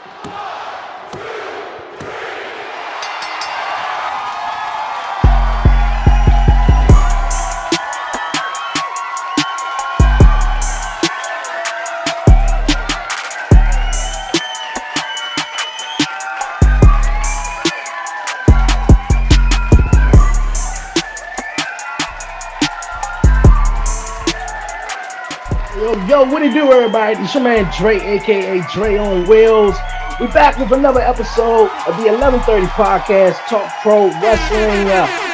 Yo, what it do, everybody? It's your man Dre, aka Dre on Wheels. We back with another episode of the 11:30 podcast, Talk Pro Wrestling.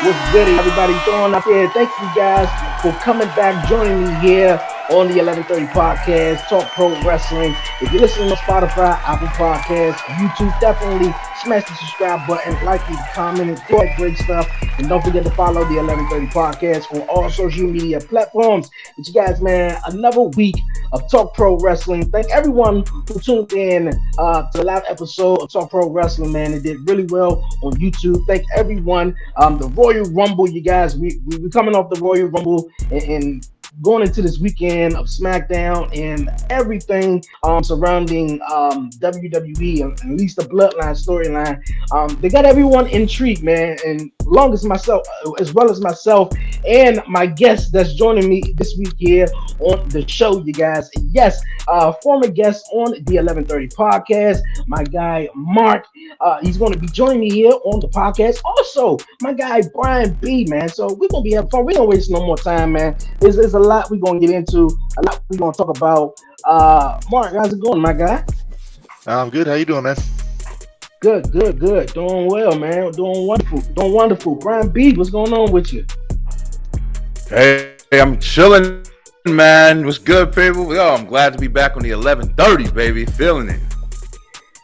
What's good, everybody doing out there? Thank you guys for coming back, joining me here on the 11:30 podcast, Talk Pro Wrestling. If you're listening on Spotify, Apple Podcasts, YouTube, definitely smash the subscribe button, like, and comment, and all that great stuff. And don't forget to follow the 11:30 podcast on all social media platforms. But you guys, man, another week of Talk Pro Wrestling. Thank everyone who tuned in to the last episode of Talk Pro Wrestling, man. It did really well on YouTube. Thank everyone. The Royal Rumble, you guys, we coming off the Royal Rumble and going into this weekend of SmackDown and everything surrounding WWE and at least the Bloodline storyline. They got everyone intrigued, man, and as well as myself and my guest that's joining me this week here on the show, you guys. Yes, former guest on the 11:30 podcast, my guy Mark. He's going to be joining me here on the podcast. Also, my guy Brian B, man. So we're gonna be having fun. We don't waste no more time, man. There's a lot we're gonna get into, a lot we're gonna talk about. Mark, how's it going, my guy? I'm good. How you doing, man? Good. Doing well, man. Doing wonderful. Brian B, what's going on with you? Hey, I'm chilling, man. What's good, people? Yo, I'm glad to be back on the 11:30, baby. Feeling it.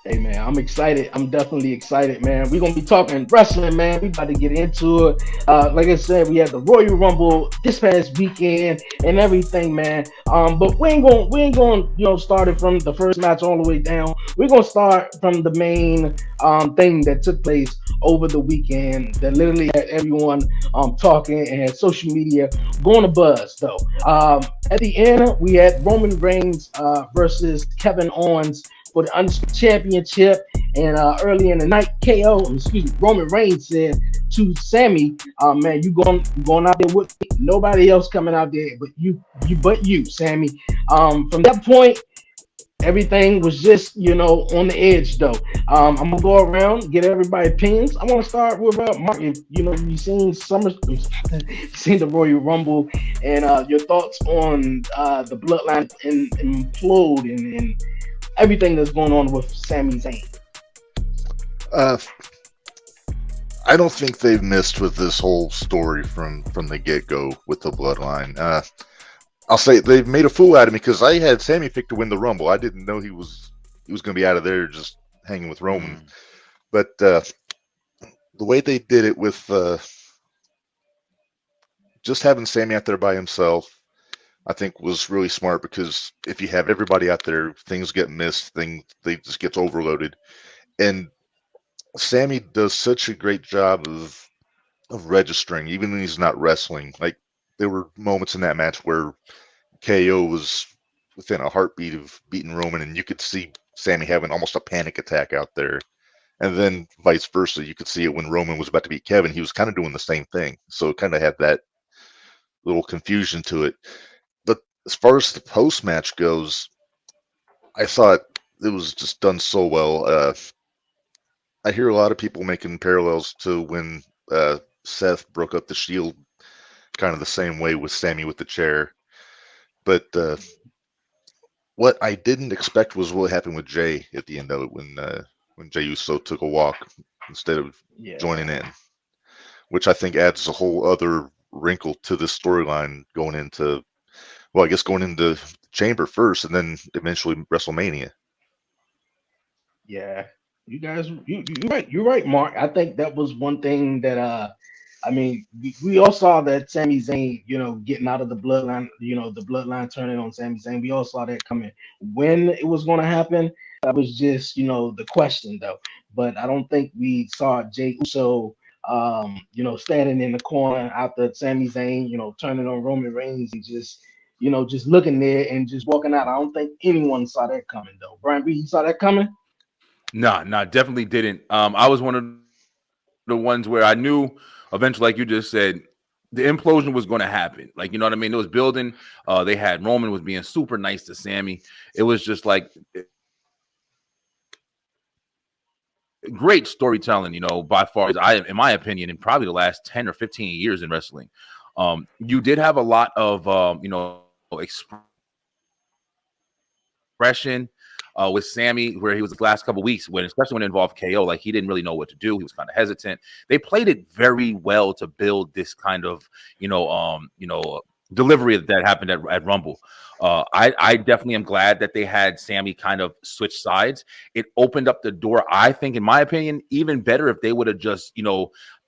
Hey, man, I'm excited. I'm definitely excited, man. We're going to be talking wrestling, man. We about to get into it. Like I said, we had the Royal Rumble this past weekend and everything, man. But we ain't going, start it from the first match all the way down. We're going to start from the main thing that took place over the weekend that literally had everyone talking and had social media going to buzz, though. At the end, we had Roman Reigns versus Kevin Owens for the Undisputed Championship. And early in the night, Roman Reigns said to Sami, man, you going out there with me. Nobody else coming out there but you, Sami. From that point, everything was just, on the edge, though. I'm going to go around, get everybody's opinions. I want to start with Mark. If, you've seen seen the Royal Rumble and your thoughts on the Bloodline implode and everything that's going on with Sami Zayn. I don't think they've missed with this whole story from the get-go with the Bloodline. I'll say they've made a fool out of me because I had Sami picked to win the Rumble. I didn't know he was going to be out of there just hanging with Roman. But the way they did it with just having Sami out there by himself, I think was really smart, because if you have everybody out there, things get missed, they just gets overloaded. And Sami does such a great job of registering, even when he's not wrestling. Like, there were moments in that match where KO was within a heartbeat of beating Roman, and you could see Sami having almost a panic attack out there. And then vice versa, you could see it when Roman was about to beat Kevin. He was kind of doing the same thing. So it kind of had that little confusion to it. But as far as the post-match goes, I thought it was just done so well. I hear a lot of people making parallels to when Seth broke up the Shield, kind of the same way with Sami with the chair. But what I didn't expect was what happened with Jey at the end of it, when Jey Uso took a walk instead of joining in, which I think adds a whole other wrinkle to this storyline going into Chamber first and then eventually WrestleMania. Yeah, you guys, you're right, Mark. I think that was one thing that we all saw that Sami Zayn, getting out of the Bloodline, the Bloodline turning on Sami Zayn. We all saw that coming. When it was going to happen, that was just, the question, though. But I don't think we saw Jey Uso, standing in the corner after Sami Zayn, turning on Roman Reigns and just looking there and just walking out. I don't think anyone saw that coming, though. Brian B, you saw that coming? Nah, definitely didn't. I was one of the ones where I knew eventually, like you just said, the implosion was going to happen. Like, you know what I mean? It was building. They had Roman was being super nice to Sammy. It was just like great storytelling, by far. I, in my opinion, in probably the last 10 or 15 years in wrestling. You did have a lot of expression with Sammy, where he was the last couple of weeks when, especially when it involved KO, like he didn't really know what to do. He was kind of hesitant. They played it very well to build this kind of, delivery that happened at Rumble. I definitely am glad that they had Sammy kind of switch sides. It opened up the door. I think, in my opinion, even better if they would have just,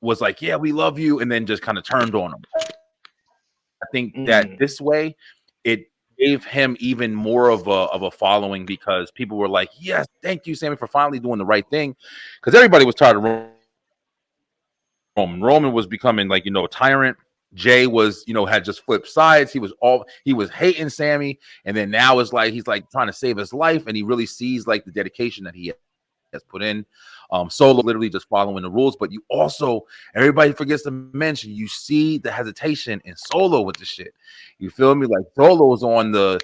was like, yeah, we love you, and then just kind of turned on him. I think that this way, it gave him even more of a following, because people were like, yes, thank you, Sammy, for finally doing the right thing. Because everybody was tired of Roman. Roman was becoming, like, a tyrant. Jay was, had just flipped sides. He was hating Sammy, and then now it's like he's like trying to save his life, and he really sees like the dedication that he has put in. Solo was literally just following the rules, but you also, everybody forgets to mention, you see the hesitation in Solo with the shit. You feel me? Like Solo's on the,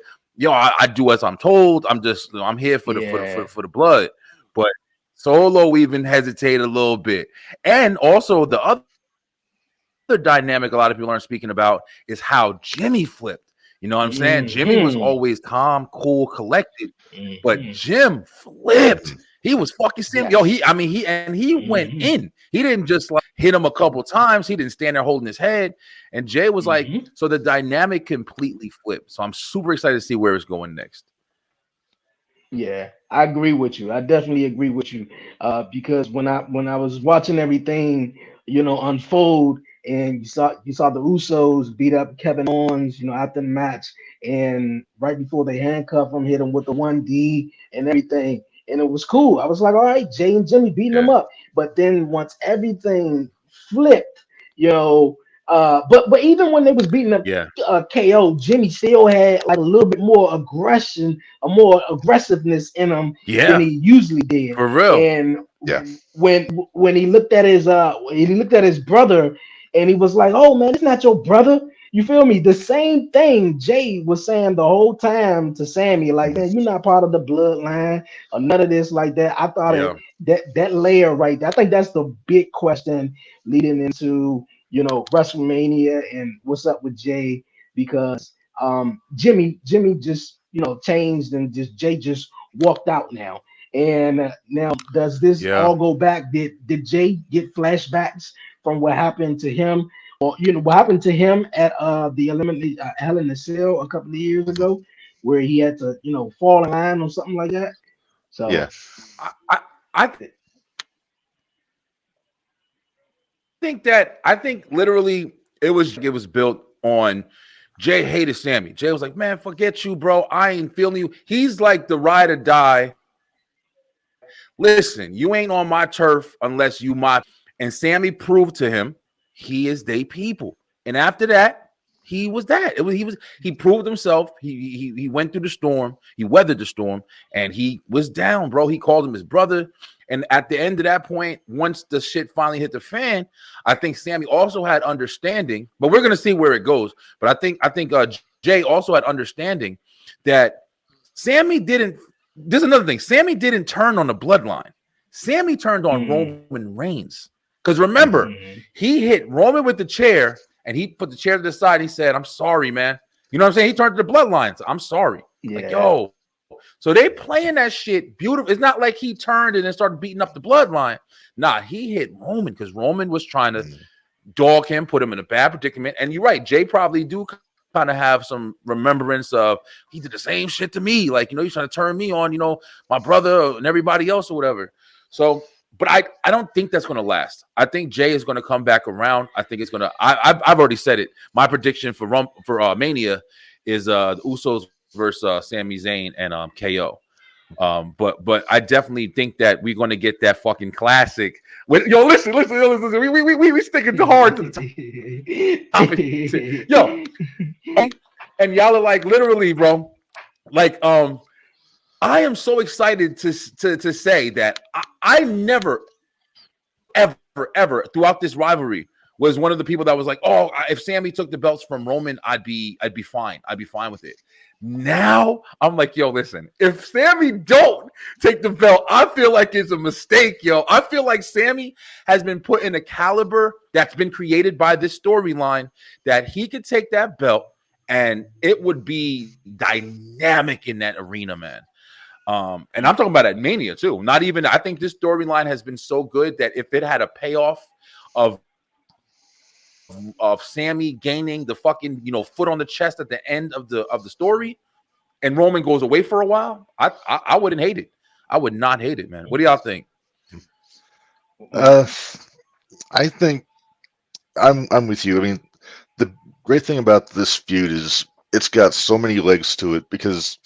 I do as I'm told. I'm here for the Yeah. blood. But Solo even hesitated a little bit. And also the other dynamic a lot of people aren't speaking about is how Jimmy flipped. You know what I'm saying? Jimmy was always calm, cool, Hmm. collected, but Jim Hmm. flipped. He was fucking Sammy. Yo, Yes. he went in. He didn't just like hit him a couple times. He didn't stand there holding his head. And Jay was like, so the dynamic completely flipped. So I'm super excited to see where it's going next. Yeah, I agree with you. I definitely agree with you. Because when I was watching everything, unfold, and you saw the Usos beat up Kevin Owens, after the match, and right before they handcuff him, hit him with the 1D and everything, and it was cool. I was like, all right, Jay and Jimmy beating Yeah. them up. But then once everything flipped, you know, but even when they was beating up Yeah. KO, Jimmy still had like a little bit more aggression, a more aggressiveness in him than Yeah. he usually did. For real. And Yeah. when he looked at his brother, and he was like, "Oh man, it's not your brother." You feel me? The same thing Jay was saying the whole time to Sammy, like, "Man, you're not part of the bloodline or none of this like that." I thought Yeah. that layer right there. I think that's the big question leading into WrestleMania and what's up with Jay, because Jimmy just changed, and just Jay just walked out now. And now, does this Yeah. all go back? Did Jay get flashbacks from what happened to him, or what happened to him at the eliminate Hell in the Cell a couple of years ago, where he had to fall in line or something like that? Yeah. So I think literally it was built on Jay hated Sammy. Jay was like, man, forget you, bro. I ain't feeling you. He's like the ride or die. Listen, you ain't on my turf unless you my people. And Sammy proved to him he is they people. And after that, he was that. He proved himself. He went through the storm. He weathered the storm, and he was down, bro. He called him his brother. And at the end of that point, once the shit finally hit the fan, I think Sammy also had understanding. But we're gonna see where it goes. But I think Jay also had understanding that Sammy didn't. There's another thing. Sammy didn't turn on the bloodline. Sammy turned on mm, Roman Reigns. Because remember, mm, he hit Roman with the chair, and he put the chair to the side. He said, "I'm sorry, man." You know what I'm saying? He turned to the bloodlines. I'm sorry. Like, yeah. yo. So they playing that shit beautiful. It's not like he turned and then started beating up the bloodline. Nah, he hit Roman because Roman was trying to Mm. dog him, put him in a bad predicament. And you're right, Jay probably do kind of have some remembrance of he did the same shit to me. Like, he's trying to turn me on, my brother and everybody else or whatever. So, but I don't think that's going to last. I think Jay is going to come back around. I think it's going to. I've already said it. My prediction for Mania is the Usos versus Sami Zayn and KO. But I definitely think that we're going to get that fucking classic. Yo, listen. We sticking hard to the topic. Yo, and y'all are like literally, bro. Like I am so excited to say that I never, ever throughout this rivalry was one of the people that was like, oh, if Sami took the belts from Roman, I'd be fine. I'd be fine with it. Now I'm like, yo, listen, if Sami don't take the belt, I feel like it's a mistake, yo. I feel like Sami has been put in a caliber that's been created by this storyline that he could take that belt and it would be dynamic in that arena, man. And I'm talking about at Mania too. Not even, I think this storyline has been so good that if it had a payoff of Sami gaining the fucking, foot on the chest at the end of the story, and Roman goes away for a while, I wouldn't hate it. I would not hate it, man. What do y'all think? I think I'm with you. I mean, the great thing about this feud is it's got so many legs to it because,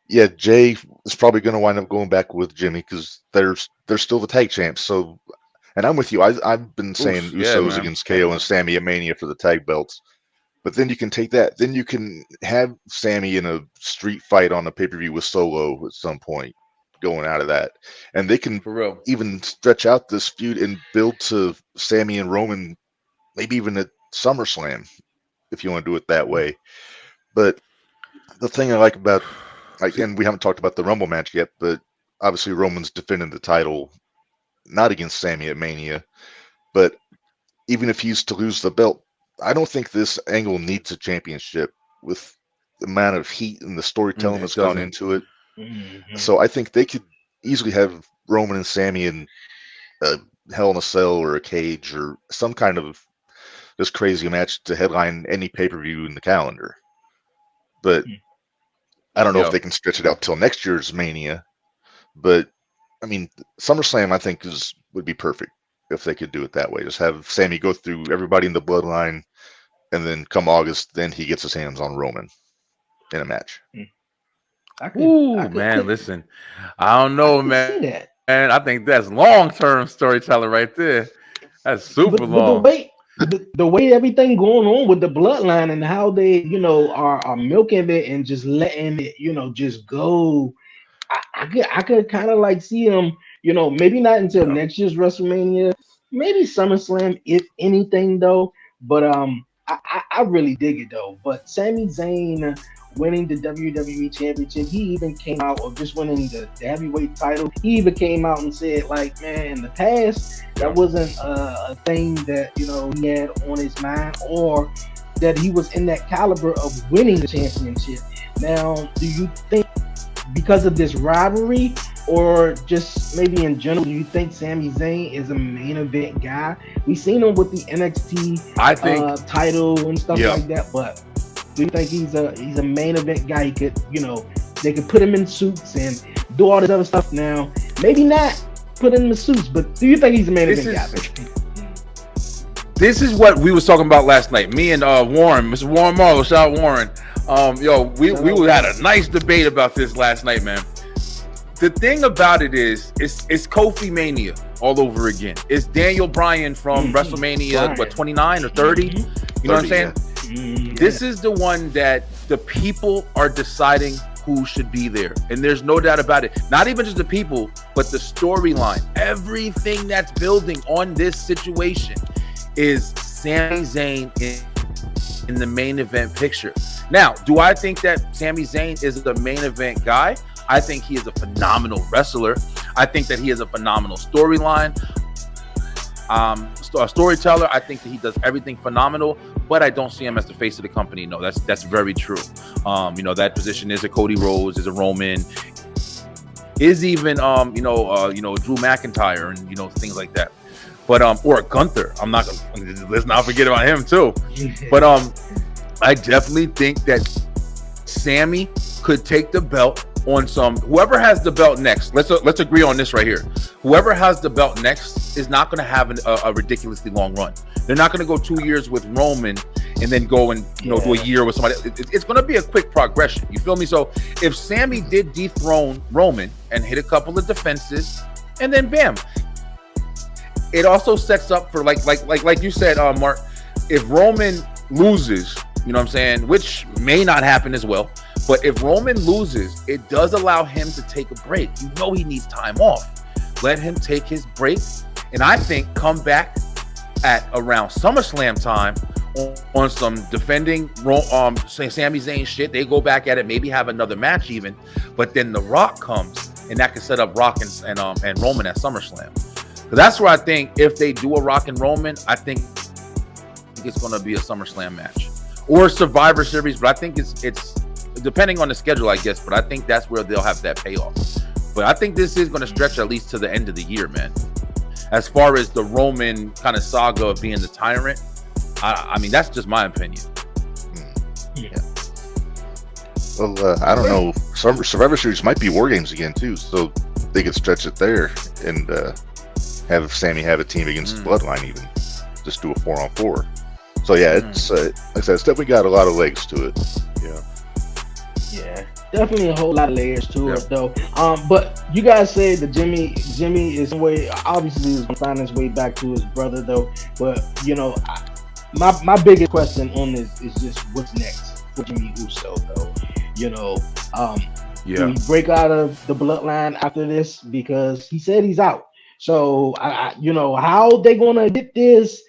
yeah, Jey is probably going to wind up going back with Jimmy because they're still the tag champs. So, and I'm with you. I've been saying Usos against KO and Sami at Mania for the tag belts. But then you can take that. Then you can have Sami in a street fight on a pay-per-view with Solo at some point going out of that. And they can For real. even stretch out this feud and build to Sami and Roman, maybe even at SummerSlam, if you want to do it that way. But the thing I like about, again, we haven't talked about the Rumble match yet, but obviously Roman's defending the title, not against Sami at Mania, but even if he's to lose the belt, I don't think this angle needs a championship with the amount of heat and the storytelling that's gone into it. Mm-hmm. So I think they could easily have Roman and Sami in a Hell in a Cell or a cage or some kind of this crazy match to headline any pay-per-view in the calendar. But I don't know if they can stretch it out till next year's Mania. But I mean, SummerSlam I think would be perfect if they could do it that way. Just have Sami go through everybody in the Bloodline, and then come August, then he gets his hands on Roman in a match. Listen, I don't know, man. And I think that's long-term storytelling right there. That's super long. The way everything going on with the Bloodline and how they, are milking it and just letting it, just go. I could kind of like see them, maybe not until next year's WrestleMania, maybe SummerSlam, if anything, though. But I really dig it though. But Sami Zayn winning the WWE Championship, he even came out, or just winning the heavyweight title, he even came out and said, like, man, in the past, that wasn't a thing that, he had on his mind, or that he was in that caliber of winning the championship. Now, do you think because of this rivalry, or just maybe in general, do you think Sami Zayn is a main event guy? We've seen him with the NXT title and stuff like that, but do you think he's a main event guy? He could, they could put him in suits and do all this other stuff now. Maybe not put him in the suits, but do you think he's a main event guy? This is what we was talking about last night. Me and Warren, Mr. Warren Marlowe, shout out Warren. We had a nice debate about this last night, man. The thing about it is, it's Kofi Mania all over again. It's Daniel Bryan from WrestleMania, 29 or 30? You know what I'm saying? Yeah. This is the one that the people are deciding who should be there. And there's no doubt about it. Not even just the people, but the storyline. Everything that's building on this situation is Sami Zayn in the main event picture. Now, do I think that Sami Zayn is the main event guy? I think he is a phenomenal wrestler. I think that he is a phenomenal storyline. Storyteller. I think that he does everything phenomenal, but I don't see him as the face of the company. No, that's very true. That position is a Cody Rhodes, is a Roman, is even Drew McIntyre and things like that. But or Gunther. Let's not forget about him too. But I definitely think that Sami could take the belt on whoever has the belt next. Let's agree on this right here. Whoever has the belt next is not going to have a ridiculously long run. They're not going to go 2 years with Roman and then go and do a year with somebody. It's going to be a quick progression. You feel me? So if Sami did dethrone Roman and hit a couple of defenses, and then bam, it also sets up for like you said, Mark. If Roman loses, you know what I'm saying, which may not happen as well. But if Roman loses, it does allow him to take a break. You know he needs time off. Let him take his break, and I think come back at around SummerSlam time on some defending Sami Zayn shit. They go back at it, maybe have another match even, but then The Rock comes, and that can set up Rock and Roman at SummerSlam. So that's where I think if they do a Rock and Roman, I think it's going to be a SummerSlam match or Survivor Series. But I think it's depending on the schedule, I guess. But I think that's where they'll have that payoff. But I think this is going to stretch at least to the end of the year, man. As far as the Roman kind of saga of being the tyrant, I mean, that's just my opinion. Yeah. Well, I don't know. Survivor Series might be War Games again too, so they could stretch it there and have Sami have a team against Bloodline, even just do a 4-on-4. So yeah, it's like I said, it's definitely got a lot of legs to it. Yeah. Yeah, definitely a whole lot of layers to it, though. But you guys say that Jimmy is obviously is gonna find his way back to his brother, though. But you know, my biggest question on this is just what's next for Jey Uso, though. You know, do we break out of the bloodline after this? Because he said he's out. So you know, how they gonna get this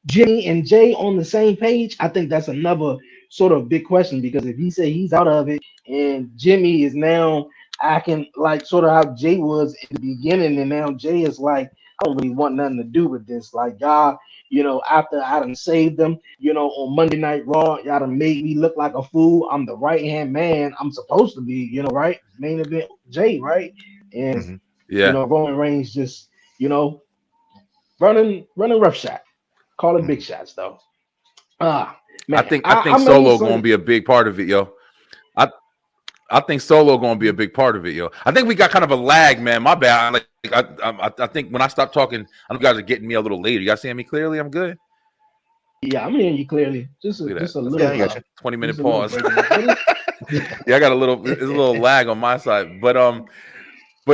Jimmy and Jey on the same page? I think that's another sort of big question, because if he say he's out of it and Jimmy is now acting like sort of how Jey was in the beginning, and now Jey is like, I don't really want nothing to do with this. Like, y'all, you know, after I done saved them, you know, on Monday Night Raw, y'all done made me look like a fool. I'm the right hand man. I'm supposed to be, you know, right? Main event Jey, right? And you know, Roman Reigns just, you know, running roughshod. Call it big shots though. Man, I think Solo gonna be a big part of it, yo. I think Solo gonna be a big part of it, yo. I think we got kind of a lag, man. My bad. I think when I stop talking, I know you guys are getting me a little later. You guys seeing me clearly? I'm good. Yeah, I'm hearing you clearly. Just a little. Yeah, 20-minute pause. Yeah, I got there's a little lag on my side, but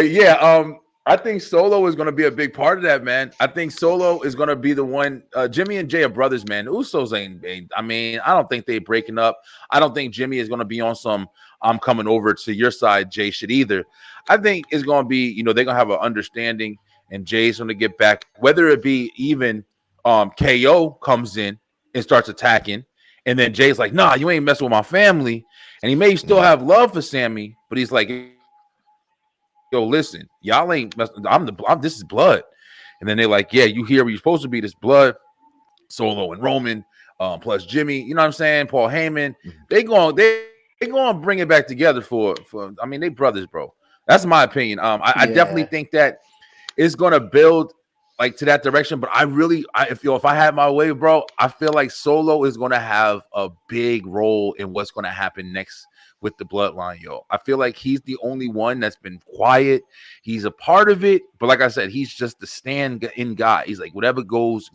yeah, I think Solo is going to be a big part of that, man. I think Solo is going to be the one. Jimmy and Jey are brothers, man. Usos ain't. I mean, I don't think they're breaking up. I don't think Jimmy is going to be on some "I'm coming over to your side" Jey shit either. I think it's going to be, you know, they're going to have an understanding, and Jey's going to get back. Whether it be even KO comes in and starts attacking, and then Jey's like, "Nah, you ain't messing with my family," and he may still have love for Sami, but he's like, yo, listen, y'all ain't this is blood. And then they're like, yeah, you here where you're supposed to be, this blood. Solo and Roman, plus Jimmy, you know what I'm saying? Paul Heyman, they going to bring it back together for I mean, they brothers, bro. That's my opinion. I definitely think that it's going to build like to that direction, but if I had my way, bro, I feel like Solo is going to have a big role in what's going to happen next with the bloodline, yo. I feel like he's the only one that's been quiet. He's a part of it, but like I said, he's just the stand-in guy. He's like, whatever goes.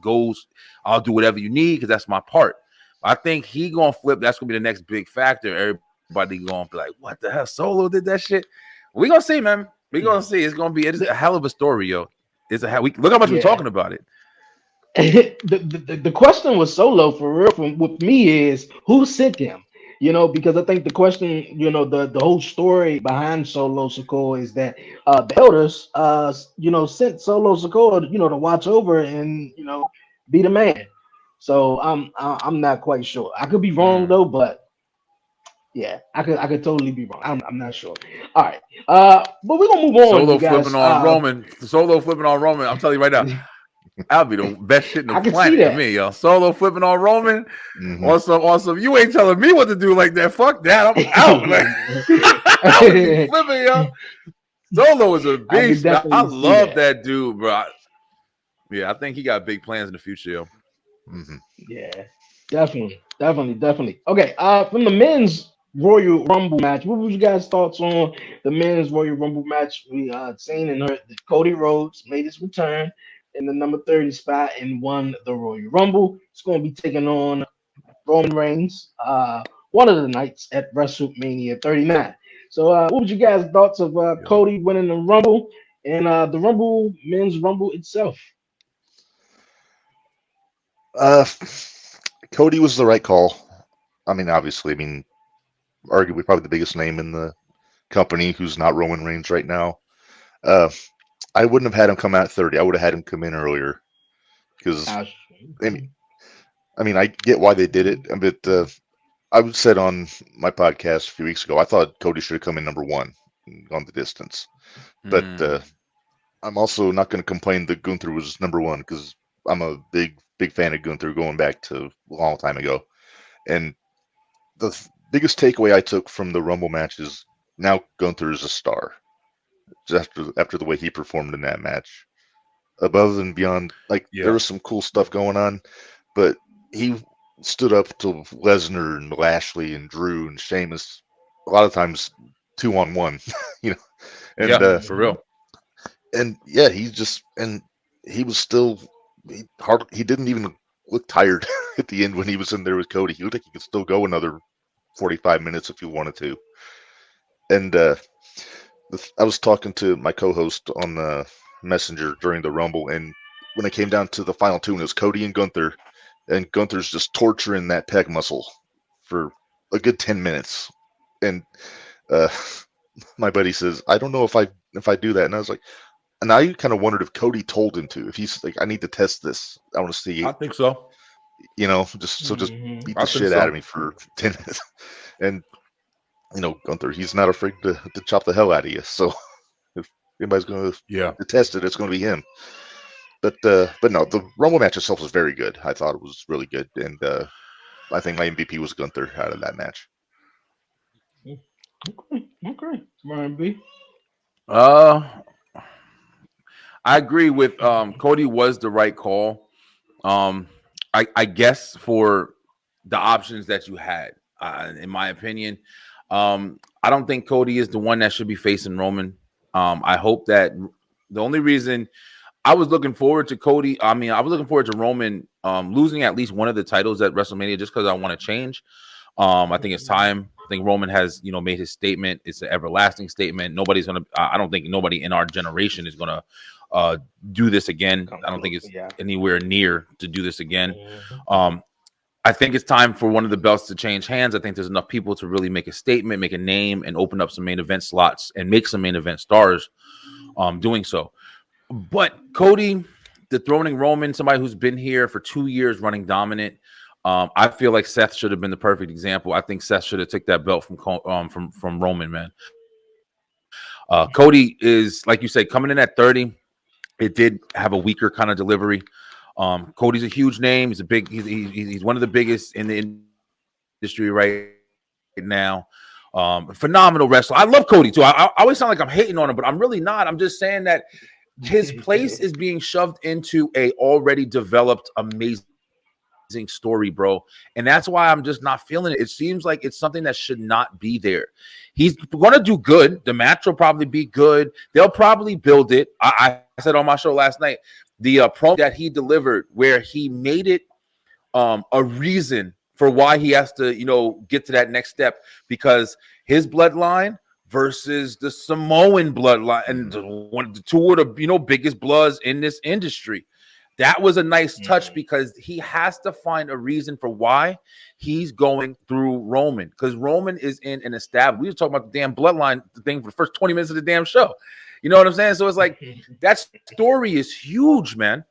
I'll do whatever you need because that's my part. I think he gonna flip. That's gonna be the next big factor. Everybody gonna be like, what the hell? Solo did that shit. We gonna see, man. We gonna see. It's a hell of a story, yo. Look how much we're talking about it. the question with Solo for real with me is who sent him? You know, because I think the question, you know, the whole story behind Solo Sikoa is that the elders, you know, sent Solo Sikoa, you know, to watch over and, you know, be the man. So I'm not quite sure. I could be wrong though, but yeah, I could totally be wrong. I'm not sure. All right, but we're gonna move on. Solo flipping on Roman. Solo flipping on Roman. I'm telling you right now. That'll be the best shit in the planet to me, yo. Solo flipping on Roman. Awesome. You ain't telling me what to do like that. Fuck that. I'm out. Like, flipping, yo. Solo is a beast. I love that dude, bro. Yeah, I think he got big plans in the future, yo. Yeah, definitely. Okay, from the men's Royal Rumble match, what was you guys' thoughts on the men's Royal Rumble match? We seen and heard that Cody Rhodes made his return in the number 30 spot and won the Royal Rumble. It's going to be taking on Roman Reigns one of the nights at WrestleMania 39. So what was you guys' thoughts of Cody winning the Rumble and the men's Rumble itself? Cody was the right call. I mean, obviously, arguably probably the biggest name in the company, who's not Roman Reigns right now. Uh, I wouldn't have had him come out at 30. I would have had him come in earlier because I, I mean, I get why they did it, but I said on my podcast a few weeks ago, I thought Cody should have come in number one on the distance. But Mm. I'm also not going to complain that Gunther was number one because I'm a big fan of Gunther going back to a long time ago. And the biggest takeaway I took from the Rumble match is now Gunther is a star. Just after the way he performed in that match, above and beyond, like there Yeah. was some cool stuff going on, but he stood up to Lesnar and Lashley and Drew and Sheamus a lot of times 2-on-1, you know, and Yeah. For real. yeah, he was still he didn't even look tired at the end when he was in there with Cody. He looked like he could still go another 45 minutes if he wanted to. And I was talking to my co-host on the Messenger during the Rumble, and when it came down to the final two, and it was Cody and Gunther's just torturing that pec muscle for a good 10 minutes. And uh, my buddy says, "I don't know if I do that," and I was like, and I kind of wondered if Cody told him to, if he's like, "I need to test this. I want to see," I think so. just beat the I think shit out of so. me for 10 minutes. And Gunther, he's not afraid to chop the hell out of you. So if anybody's going Yeah. to test it, it's going to be him. But no, the Rumble match itself was very good. I thought it was really good, and I think my MVP was Gunther out of that match. okay, Brian B. Uh, I agree with Cody was the right call. Um, I guess for the options that you had, in my opinion, I don't think Cody is the one that should be facing Roman. I hope that the only reason I was looking forward to Cody, I was looking forward to Roman losing at least one of the titles at WrestleMania just because I want to change. I think it's time. I think Roman has, made his statement. It's an everlasting statement. Nobody's gonna. I don't think nobody in our generation is gonna do this again. Come I don't think close, it's yeah. anywhere near to do this again. Mhm. I think it's time for one of the belts to change hands. I think there's enough people to really make a statement, make a name, and open up some main event slots and make some main event stars doing so. But Cody, dethroning Roman, somebody who's been here for 2 years running dominant, I feel like Seth should have been the perfect example. I think Seth should have took that belt from Roman, man. Cody is, like you said, coming in at 30. It did have a weaker kind of delivery. Cody's a huge name. He's one of the biggest in the industry right now. Phenomenal wrestler. I love Cody too. I always sound like I'm hating on him, but I'm really not. I'm just saying that his place is being shoved into a already developed, amazing story, bro. And that's why I'm just not feeling it. It seems like it's something that should not be there. He's going to do good. The match will probably be good. They'll probably build it. I said on my show last night, the promo that he delivered where he made it a reason for why he has to, get to that next step, because his bloodline versus the Samoan bloodline, and the two of the biggest bloods in this industry. That was a nice touch because he has to find a reason for why he's going through Roman, because Roman is in an established. We were talking about the damn bloodline thing for the first 20 minutes of the damn show. You know what I'm saying? So it's like that story is huge, man.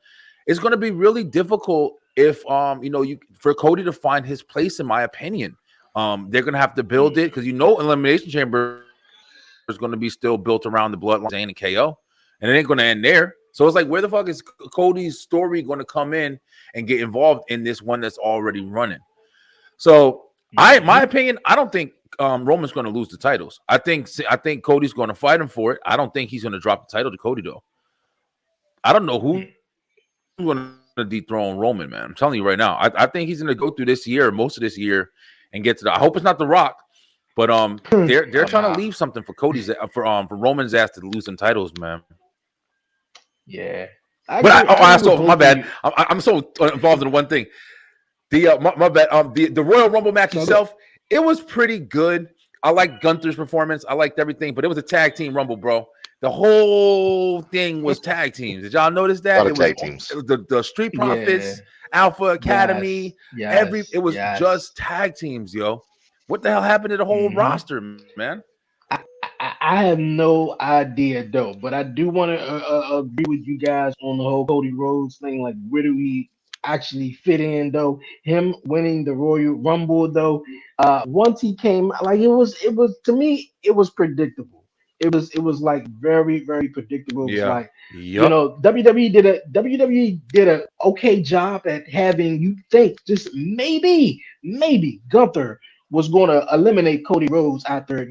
It's going to be really difficult if for Cody to find his place, in my opinion. They're going to have to build it because Elimination Chamber is going to be still built around the bloodline, Zayn and KO, and it ain't going to end there. So it's like, where the fuck is Cody's story going to come in and get involved in this one that's already running? So my opinion, I don't think Roman's going to lose the titles. I think Cody's going to fight him for it. I don't think he's going to drop the title to Cody though. I don't know who's going to dethrone Roman, man. I'm telling you right now. I think he's going to go through this year, most of this year, and get to I hope it's not The Rock, but they're trying to leave something for Cody's for Roman's ass to lose some titles, man. Yeah. My bad. I'm so involved in one thing. My bad. The Royal Rumble match itself, it was pretty good. I liked Gunther's performance. I liked everything, but it was a tag team Rumble, bro. The whole thing was tag teams. Did y'all notice that? It was tag teams. The Street Profits, Alpha Academy, yes, it was just tag teams, yo. What the hell happened to the whole roster, man? I have no idea though, but I do want to agree with you guys on the whole Cody Rhodes thing. Like, where do we actually fit in though? Him winning the Royal Rumble though, once he came, like it was to me, it was predictable. It was like very predictable. It was Yeah. like, Yup. WWE did a okay job at having you think just maybe Gunther was going to eliminate Cody Rhodes after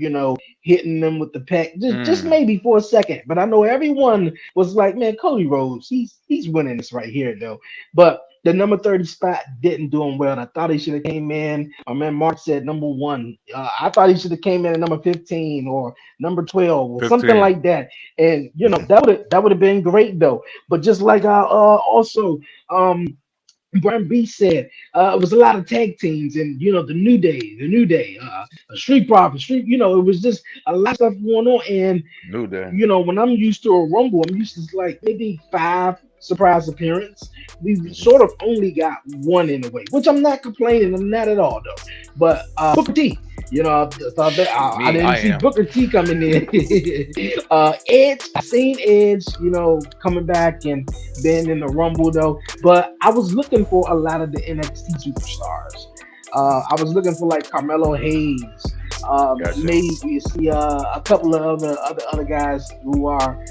hitting them with the pack, just Mm. maybe for a second. But I know everyone was like, man, Cody Rhodes, he's winning this right here though. But the number 30 spot didn't do him well. I thought he should have came in. My man Mark said number one. I thought he should have came in at number 15 or number 12 or something 15. like that. And that would have been great though. But just like I also Brian B said, it was a lot of tag teams, and the New Day, Street Profits, it was just a lot of stuff going on. And New Day. when I'm used to a Rumble, I'm used to like maybe 5 surprise appearance. We sort of only got one in a way, which I'm not complaining. I'm not at all though. But Booker T, I thought that I Me, didn't I see am. Booker T coming in. Edge, I seen Edge, coming back and being in the Rumble though. But I was looking for a lot of the NXT superstars. I was looking for like Carmelo Hayes. Gotcha. Maybe we see a couple of other guys who are,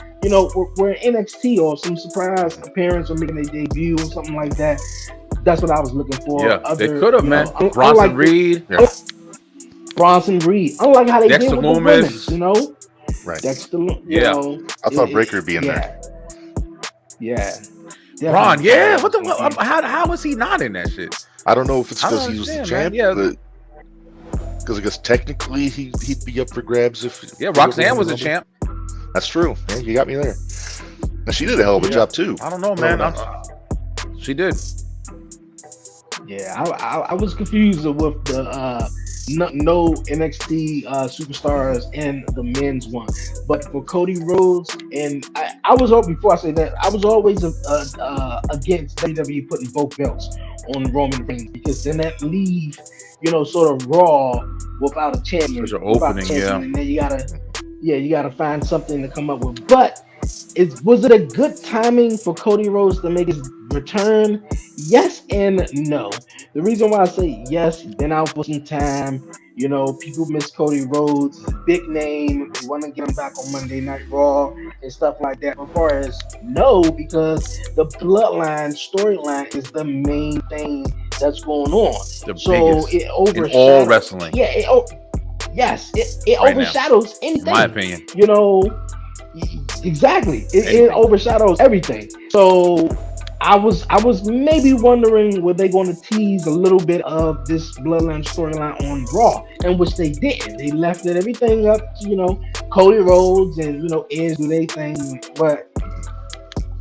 were in NXT or some surprise appearance or making their debut or something like that. That's what I was looking for. Yeah, they could have, man. Bronson Unlike Reed, Bronson Reed, unlike how they Dexter did with the Loomis. women's, Right. Dexter, Yeah. I thought Breaker would be in there. Yeah. Braun. Yeah, what the? Definitely. How was he not in that shit? I don't know if it's I don't because he was the understand, champ, man. because I guess technically he'd be up for grabs if. Yeah, if he Roxanne was a Rumble. champ. That's true. Yeah, you got me there. Now she did a hell of a job too. I don't know, man. She did. Yeah, I was confused with the no NXT superstars in the men's one, but for Cody Rhodes, and I was before I say that, I was always against WWE putting both belts on Roman Reigns, because then that leave sort of Raw without a champion, Such an opening, yeah. and then you gotta find something to come up with. But was it a good timing for Cody Rhodes to make his return? Yes and no. The reason why I say yes, been out for some time. People miss Cody Rhodes, he's a big name. We want to get him back on Monday Night Raw and stuff like that. As far as no, because the Bloodline storyline is the main thing that's going on. The So biggest it in overshadows all wrestling, Yeah, yes, it Right now. overshadows in anything. my opinion. Exactly. It Anything. overshadows everything. So I was maybe wondering, were they going to tease a little bit of this Bloodline storyline on Raw, and which they didn't. They left everything up to Cody Rhodes and Edge do their thing. But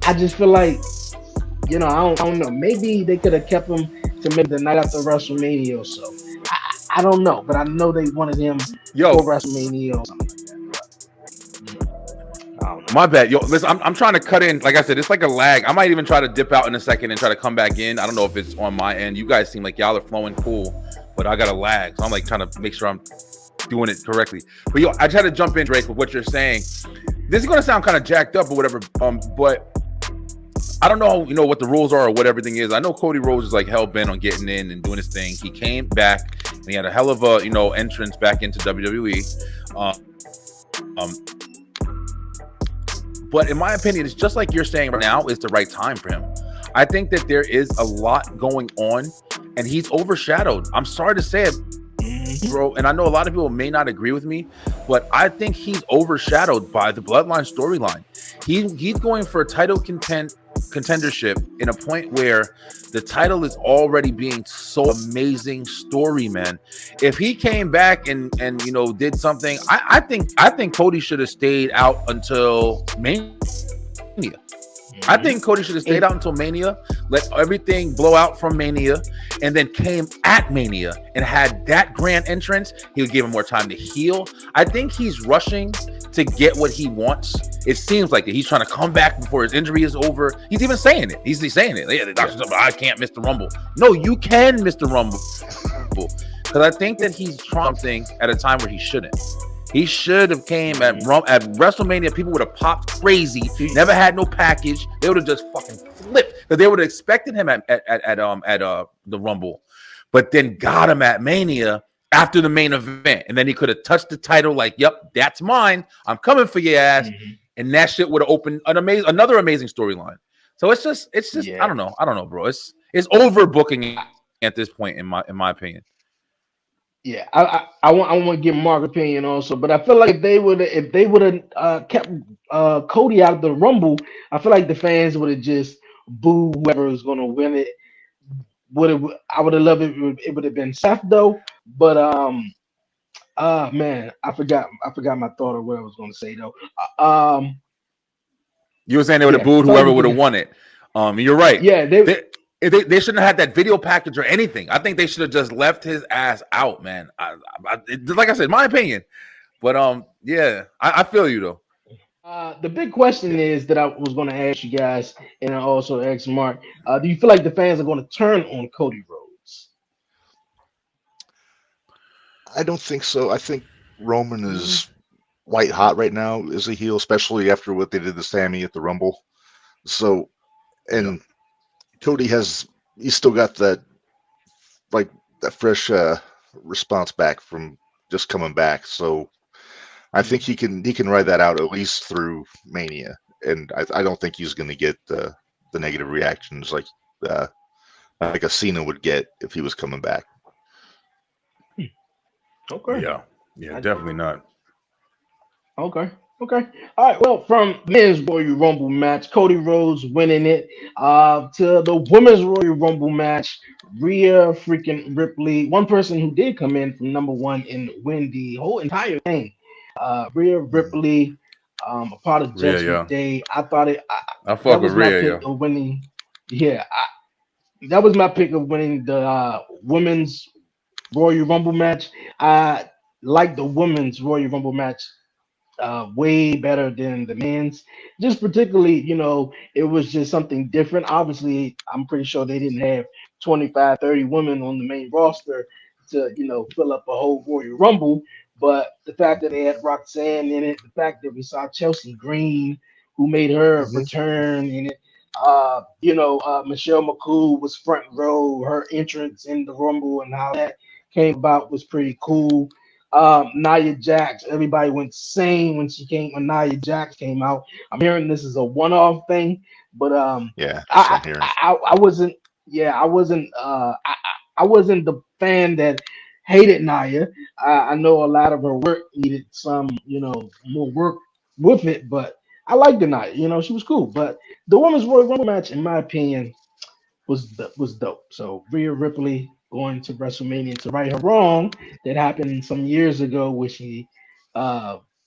I just feel like I don't know. Maybe they could have kept him to maybe the night after WrestleMania or so. I don't know, but I know they wanted him Yo, for WrestleMania or something like that. But, I don't know. my bad. Yo, listen, I'm trying to cut in. Like I said, it's like a lag. I might even try to dip out in a second and try to come back in. I don't know if it's on my end. You guys seem like y'all are flowing cool, but I got a lag. So I'm like trying to make sure I'm doing it correctly. But yo, I try to jump in, Drake, with what you're saying. This is gonna sound kind of jacked up or whatever. But I don't know, what the rules are or what everything is. I know Cody Rhodes is like hell bent on getting in and doing his thing. He came back and he had a hell of a entrance back into WWE. But in my opinion, it's just like you're saying right now, is the right time for him. I think that there is a lot going on and he's overshadowed. I'm sorry to say it, bro, and I know a lot of people may not agree with me, but I think he's overshadowed by the Bloodline storyline. He's going for a title contendership in a point where the title is already being so amazing story, man. If he came back and did something, I think Cody should have stayed out until Mania. I think Cody should have stayed out until Mania, let everything blow out from Mania, and then came at Mania and had that grand entrance. He would give him more time to heal. I think he's rushing to get what he wants. It seems like that he's trying to come back before his injury is over. He's even saying it. He's saying it. Yeah, the doctor's like, I can't miss the Rumble. No, you can miss the Rumble. because I think that he's trying something at a time where he shouldn't. He should have came at WrestleMania. People would have popped crazy. Never had no package. They would have just fucking flipped because they would have expected him at the Rumble, but then got him at Mania after the main event, and then he could have touched the title like, "Yep, that's mine. I'm coming for your ass," and that shit would have opened another amazing storyline. So it's just I don't know, bro. It's overbooking at this point in my opinion. Yeah, I want to get Mark's opinion also, but I feel like if they would have kept Cody out of the Rumble, I feel like the fans would have just booed whoever was going to win it. I would have loved it. It would have been Seth though, but man, I forgot my thought of what I was going to say though. You were saying they would have booed whoever would have won it. You're right. Yeah, they shouldn't have had that video package or anything. I think they should have just left his ass out, man. Like I said, my opinion. But yeah, I feel you though. The big question is that I was going to ask you guys, and I also ask Mark. Do you feel like the fans are going to turn on Cody Rhodes? I don't think so. I think Roman is white hot right now as a heel, especially after what they did to Sami at the Rumble. So, and Cody he's still got that fresh response back from just coming back. So I think he can ride that out at least through Mania, and I don't think he's going to get the negative reactions like a Cena would get if he was coming back. Okay. Yeah, definitely not. Okay. All right. Well, from men's Royal Rumble match, Cody Rhodes winning it. To the women's Royal Rumble match, Rhea freaking Ripley. One person who did come in from number one and win the whole entire thing. Rhea Ripley, a part of Judgment Day. I thought I fuck with Rhea, pick of winning. Yeah, that was my pick of winning the women's Royal Rumble match. I like the women's Royal Rumble match way better than the men's. Just particularly, it was just something different. Obviously, I'm pretty sure they didn't have 25, 30 women on the main roster to, fill up a whole Royal Rumble. But the fact that they had Roxanne in it, the fact that we saw Chelsea Green, who made her return in it. Michelle McCool was front row. Her entrance in the Rumble and how that came about was pretty cool. Nia Jax, everybody went insane when Nia Jax came out. I'm hearing this is a one-off thing, but I wasn't I wasn't the fan that hated Nia. I know a lot of her work needed some more work with it, but I liked the Nia. She was cool. But the women's Royal Rumble match, in my opinion, was dope. So Rhea Ripley going to WrestleMania to right her wrong that happened some years ago where she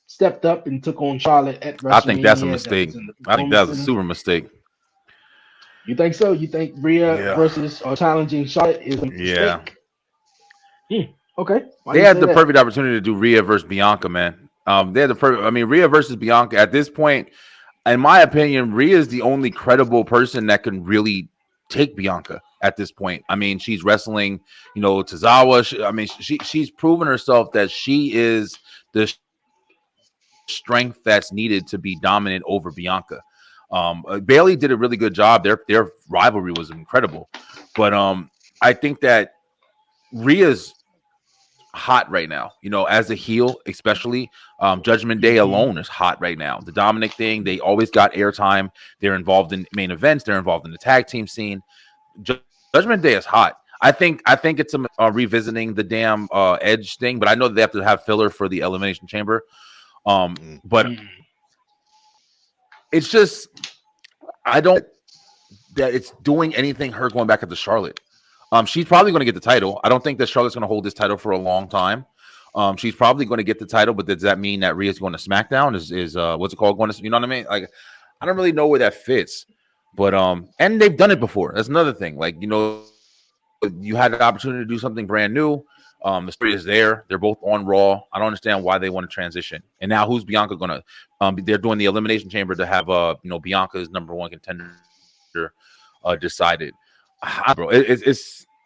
stepped up and took on Charlotte at WrestleMania. I think that's a mistake. I think that's a super mistake. You think so? You think Rhea versus or challenging Charlotte is a mistake? Okay. They had the perfect opportunity to do Rhea versus Bianca, man. They had the perfect. I mean, Rhea versus Bianca at this point, in my opinion, Rhea is the only credible person that can really take Bianca at this point. I mean, she's wrestling, Tozawa. She's proven herself that she is the strength that's needed to be dominant over Bianca. Bayley did a really good job. Their rivalry was incredible, but I think that Rhea's hot right now. As a heel, especially Judgment Day alone is hot right now. The Dominic thing, they always got airtime. They're involved in main events. They're involved in the tag team scene. Judgment Day is hot. I think it's revisiting the damn Edge thing, but I know they have to have filler for the Elimination Chamber. But it's just I don't that it's doing anything. Her going back into Charlotte. She's probably going to get the title. I don't think that Charlotte's going to hold this title for a long time. She's probably going to get the title, but does that mean that Rhea's going to SmackDown? Is what's it called? Going to, you know what I mean? Like, I don't really know where that fits, but and they've done it before. That's another thing. Like, you had the opportunity to do something brand new. The story is there. They're both on Raw. I don't understand why they want to transition. And now who's Bianca going to? They're doing the Elimination Chamber to have Bianca's number one contender decided. Bro,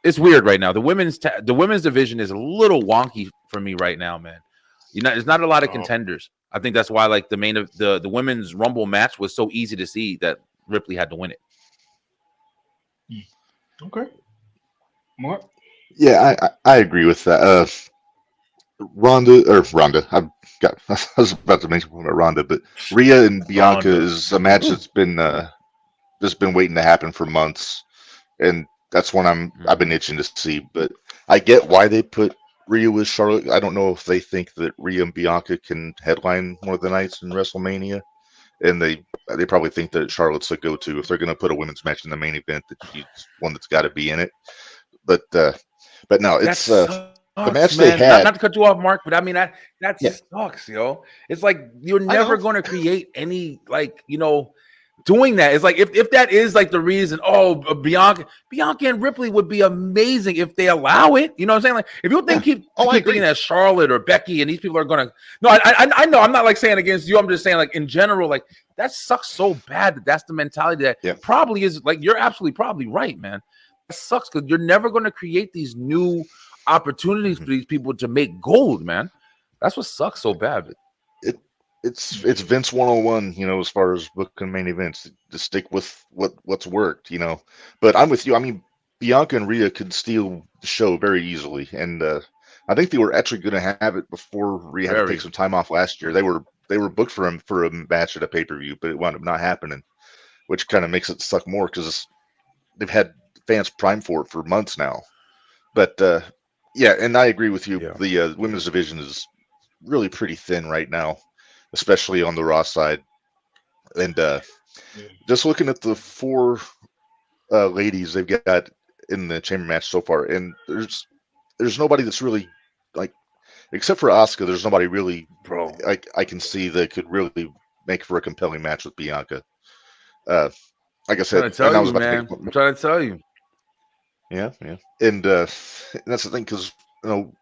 it's weird right now. The women's division is a little wonky for me right now, man. There's not a lot of contenders. I think that's why like the women's Rumble match was so easy to see that Ripley had to win it. Okay, Mark. Yeah, I agree with that. Ronda. I was about to mention about Ronda, but Rhea and Bianca Ronda. is a match that's been waiting to happen for months, and that's one I've been itching to see. But I get why they put Rhea with Charlotte. I don't know if they think that Rhea and Bianca can headline one of the nights in WrestleMania, and they probably think that Charlotte's a go-to if they're going to put a women's match in the main event. That she's one that's got to be in it. But no, it's the match man. they had. Not to cut you off, Mark, but I mean that Yeah. sucks, yo. It's like you're never going to create any doing that. It's like if that is like the reason. Oh, Bianca and Ripley would be amazing if they allow it. You know what I'm saying? Like if you think keep thinking that Charlotte or Becky and these people are gonna. No, I know. I'm not like saying against you. I'm just saying like in general, like that sucks so bad that's the mentality that probably is like you're absolutely probably right, man. That sucks because you're never going to create these new opportunities for these people to make gold, man. That's what sucks so bad. It's Vince 101, as far as booking main events, to stick with what's worked, But I'm with you. I mean, Bianca and Rhea could steal the show very easily, and I think they were actually going to have it before Rhea had to take some time off last year. They were booked for a match at a pay-per-view, but it wound up not happening, which kind of makes it suck more because they've had fans prime for it for months now. But yeah, and I agree with you. The women's division is really pretty thin right now, especially on the Raw side. And just looking at the four ladies they've got in the chamber match so far, and there's nobody that's really like, except for Asuka, there's nobody really, I can see that could really make for a compelling match with Bianca. Like I said, I'm trying to tell you. Yeah, and that's the thing because I'm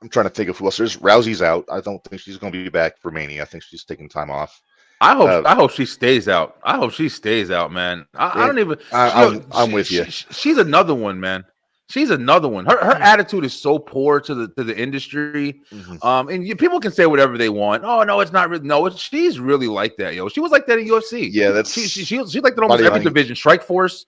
trying to think of who else. There's Rousey's out. I don't think she's going to be back for Mania. I think she's taking time off. I hope she stays out. I hope she stays out, man. I don't even. I'm with you. She's another one, man. She's another one. Her attitude is so poor to the industry. And people can say whatever they want. Oh no, it's not really. No, she's really like that, yo. She was like that in UFC. Yeah, that's she's like that almost every division. Strike Force.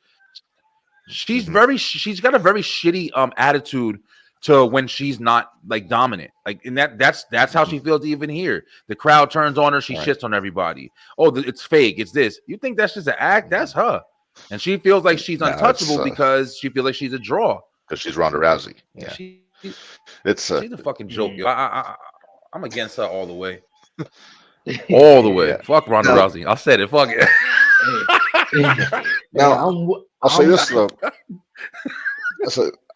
She's she's got a very shitty attitude to when she's not like dominant. Like, and that's how she feels even here. The crowd turns on her, she shits on everybody. Oh, it's fake. It's this. You think that's just an act? That's her. And she feels like she's untouchable because she feels like she's a draw. Because she's Ronda Rousey. Yeah. She's a fucking joke. I'm against her all the way. All the way. Yeah. Fuck Ronda Rousey. I said it. Fuck it. Now, I'll say this though.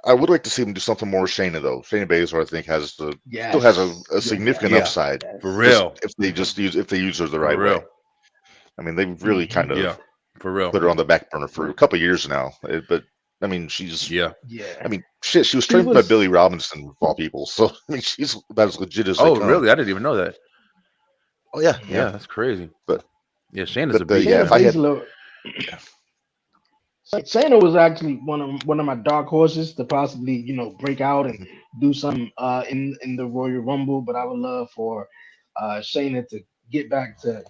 I would like to see them do something more with Shayna though. Shayna Baszler, I think, still has a significant upside for real. If they use her the right way. I mean, they've really kind of for real put her on the back burner for a couple of years now. But I mean, she's I mean, shit. She was trained by Billy Robinson of all people, so I mean, she's about as legit as. Oh, really? I didn't even know that. Oh yeah, that's crazy. But Shayna's a beast. If I had. Shayna was actually one of my dark horses to possibly, break out and do something in the Royal Rumble. But I would love for Shayna to get back to,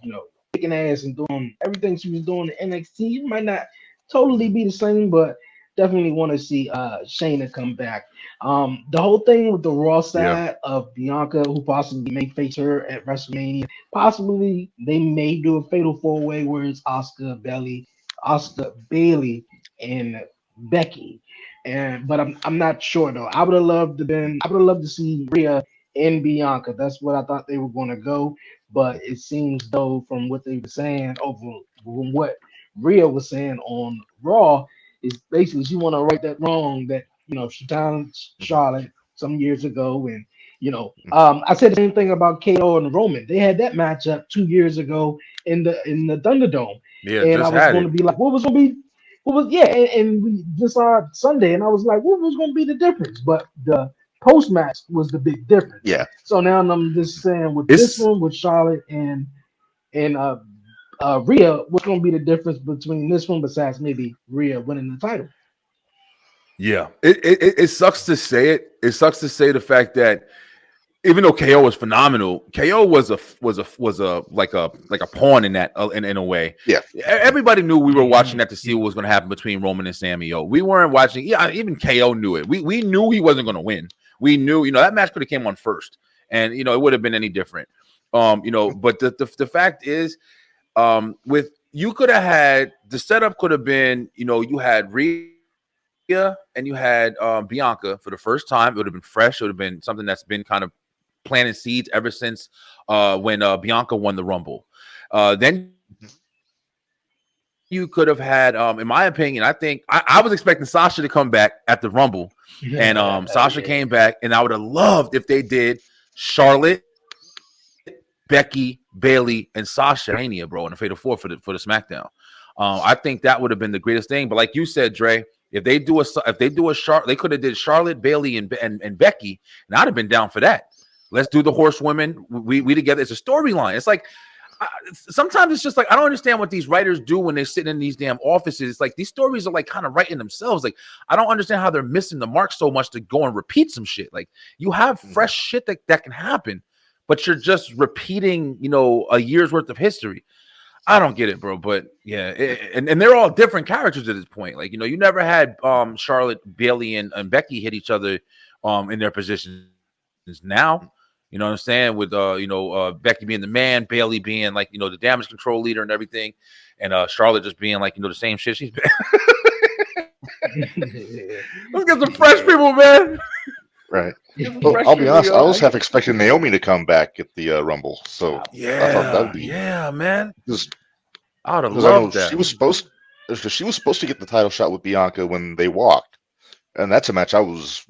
kicking ass and doing everything she was doing in NXT. It might not totally be the same, but definitely want to see Shayna come back. The whole thing with the Raw side of Bianca, who possibly may face her at WrestleMania, possibly they may do a fatal four-way where it's Asuka, Bayley, and Becky. But I'm not sure though. I would have loved to see Rhea and Bianca. That's what I thought they were going to go. But it seems though from what they were saying from what Rhea was saying on Raw is basically she want to right that wrong that she challenged Charlotte some years ago, and I said the same thing about KO and Roman. They had that matchup 2 years ago in the Thunderdome. Yeah, and I was going to be like, and we just saw Sunday, and I was like, what was going to be the difference? But the post match was the big difference. Yeah. So now I'm just saying this one with Charlotte and Rhea, what's going to be the difference between this one besides maybe Rhea winning the title? Yeah, it sucks to say it. It sucks to say the fact that even though KO was phenomenal, KO was a like a pawn in that in a way. Yeah. Everybody knew we were watching that to see Mhm. what was going to happen between Roman and Sami. We weren't watching. Yeah, even KO knew it. We knew he wasn't going to win. We knew, that match could have came on first, and it would have been any different. But the fact is, with you could have had the setup could have been, you had Rhea and you had Bianca for the first time. It would have been fresh. It would have been something that's been kind of planting seeds ever since when Bianca won the Rumble. Then you could have had, in my opinion, I think I was expecting Sasha to come back at the Rumble, and Sasha Yeah. came back, and I would have loved if they did Charlotte, Becky, Bailey, and Sasha Mania, bro, in the Fatal Four for the SmackDown. I think that would have been the greatest thing. But like you said, Dre, if they do a Charlotte, they could have did Charlotte, Bailey, and Becky, and I'd have been down for that. Let's do the horsewomen. We together. It's a storyline. It's like sometimes it's just like I don't understand what these writers do when they're sitting in these damn offices. It's like these stories are like kind of writing themselves. Like I don't understand how they're missing the mark so much to go and repeat some shit. Like you have fresh shit that can happen, but you're just repeating, a year's worth of history. I don't get it, bro. But yeah, and they're all different characters at this point. Like, you never had Charlotte, Bailey, and Becky hit each other in their positions. Now, you know what I'm saying? With Becky being the man, Bailey being like, the damage control leader and everything, and Charlotte just being like, the same shit she's been. Let's get some fresh people, man. Right. Well, I'll be honest. I was half expecting Naomi to come back at the Rumble, so I thought that'd be man. I would have because I know loved that. she was supposed to get the title shot with Bianca when they walked, and that's a match I was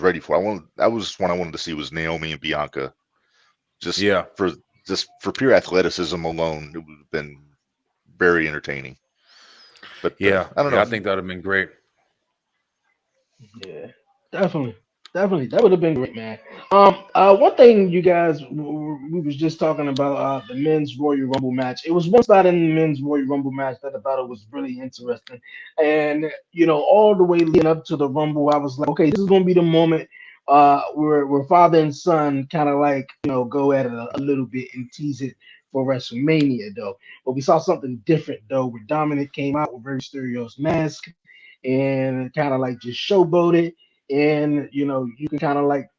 ready for. That was one I wanted to see was Naomi and Bianca, just for pure athleticism alone. It would have been very entertaining. But I don't know. I think that would have been great. Yeah, definitely. Definitely, that would have been great, man. One thing you guys, we was just talking about the men's Royal Rumble match. It was one spot in the men's Royal Rumble match that I thought it was really interesting, and all the way leading up to the Rumble, I was like, okay, this is gonna be the moment where father and son kind of like go at it a little bit and tease it for WrestleMania though. But we saw something different though, where Dominic came out with Rey Mysterio's mask and kind of like just showboated and you can kind of like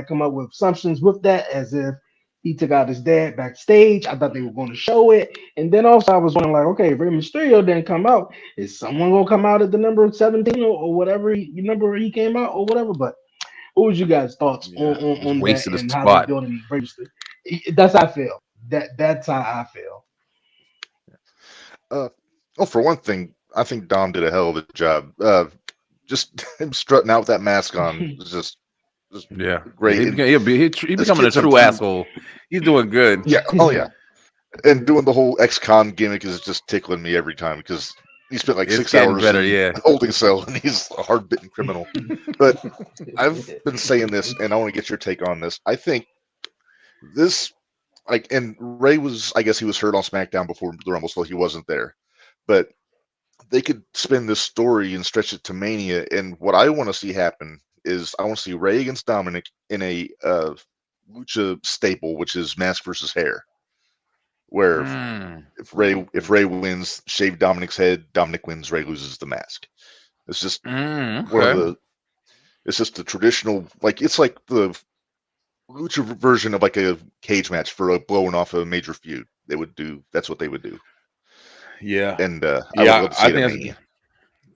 come up with assumptions with that as if he took out his dad backstage. I thought they were going to show it, and then also I was wondering like, okay, if Rey Mysterio didn't come out, is someone gonna come out at the number 17 or whatever number he came out or whatever? But what was you guys' thoughts on that and how they building Rey Mysterio? That's how I feel. That's how I feel. For one thing, I think Dom did a hell of a job. Just him strutting out with that mask on was just great. He's becoming a true asshole. He's doing good. Yeah. Oh yeah. And doing the whole ex-con gimmick is just tickling me every time because he spent like 6 hours holding cell and he's a hard-bitten criminal. But I've been saying this, and I want to get your take on this. I think this, and Ray was, I guess he was hurt on SmackDown before the Rumble, so he wasn't there. But they could spin this story and stretch it to Mania. And what I want to see happen is I want to see Ray against Dominic in a lucha staple, which is mask versus hair. Where if Ray wins, shave Dominic's head, Dominic wins, Ray loses the mask. It's just it's just the traditional, it's like the lucha version of like a cage match for blowing off a major feud. That's what they would do. Yeah, and I would love to see it.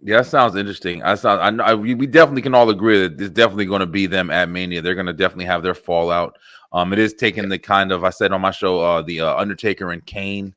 That sounds interesting. We definitely can all agree that it's definitely going to be them at Mania. They're going to definitely have their fallout. It is taking the kind of, I said on my show, the Undertaker and Kane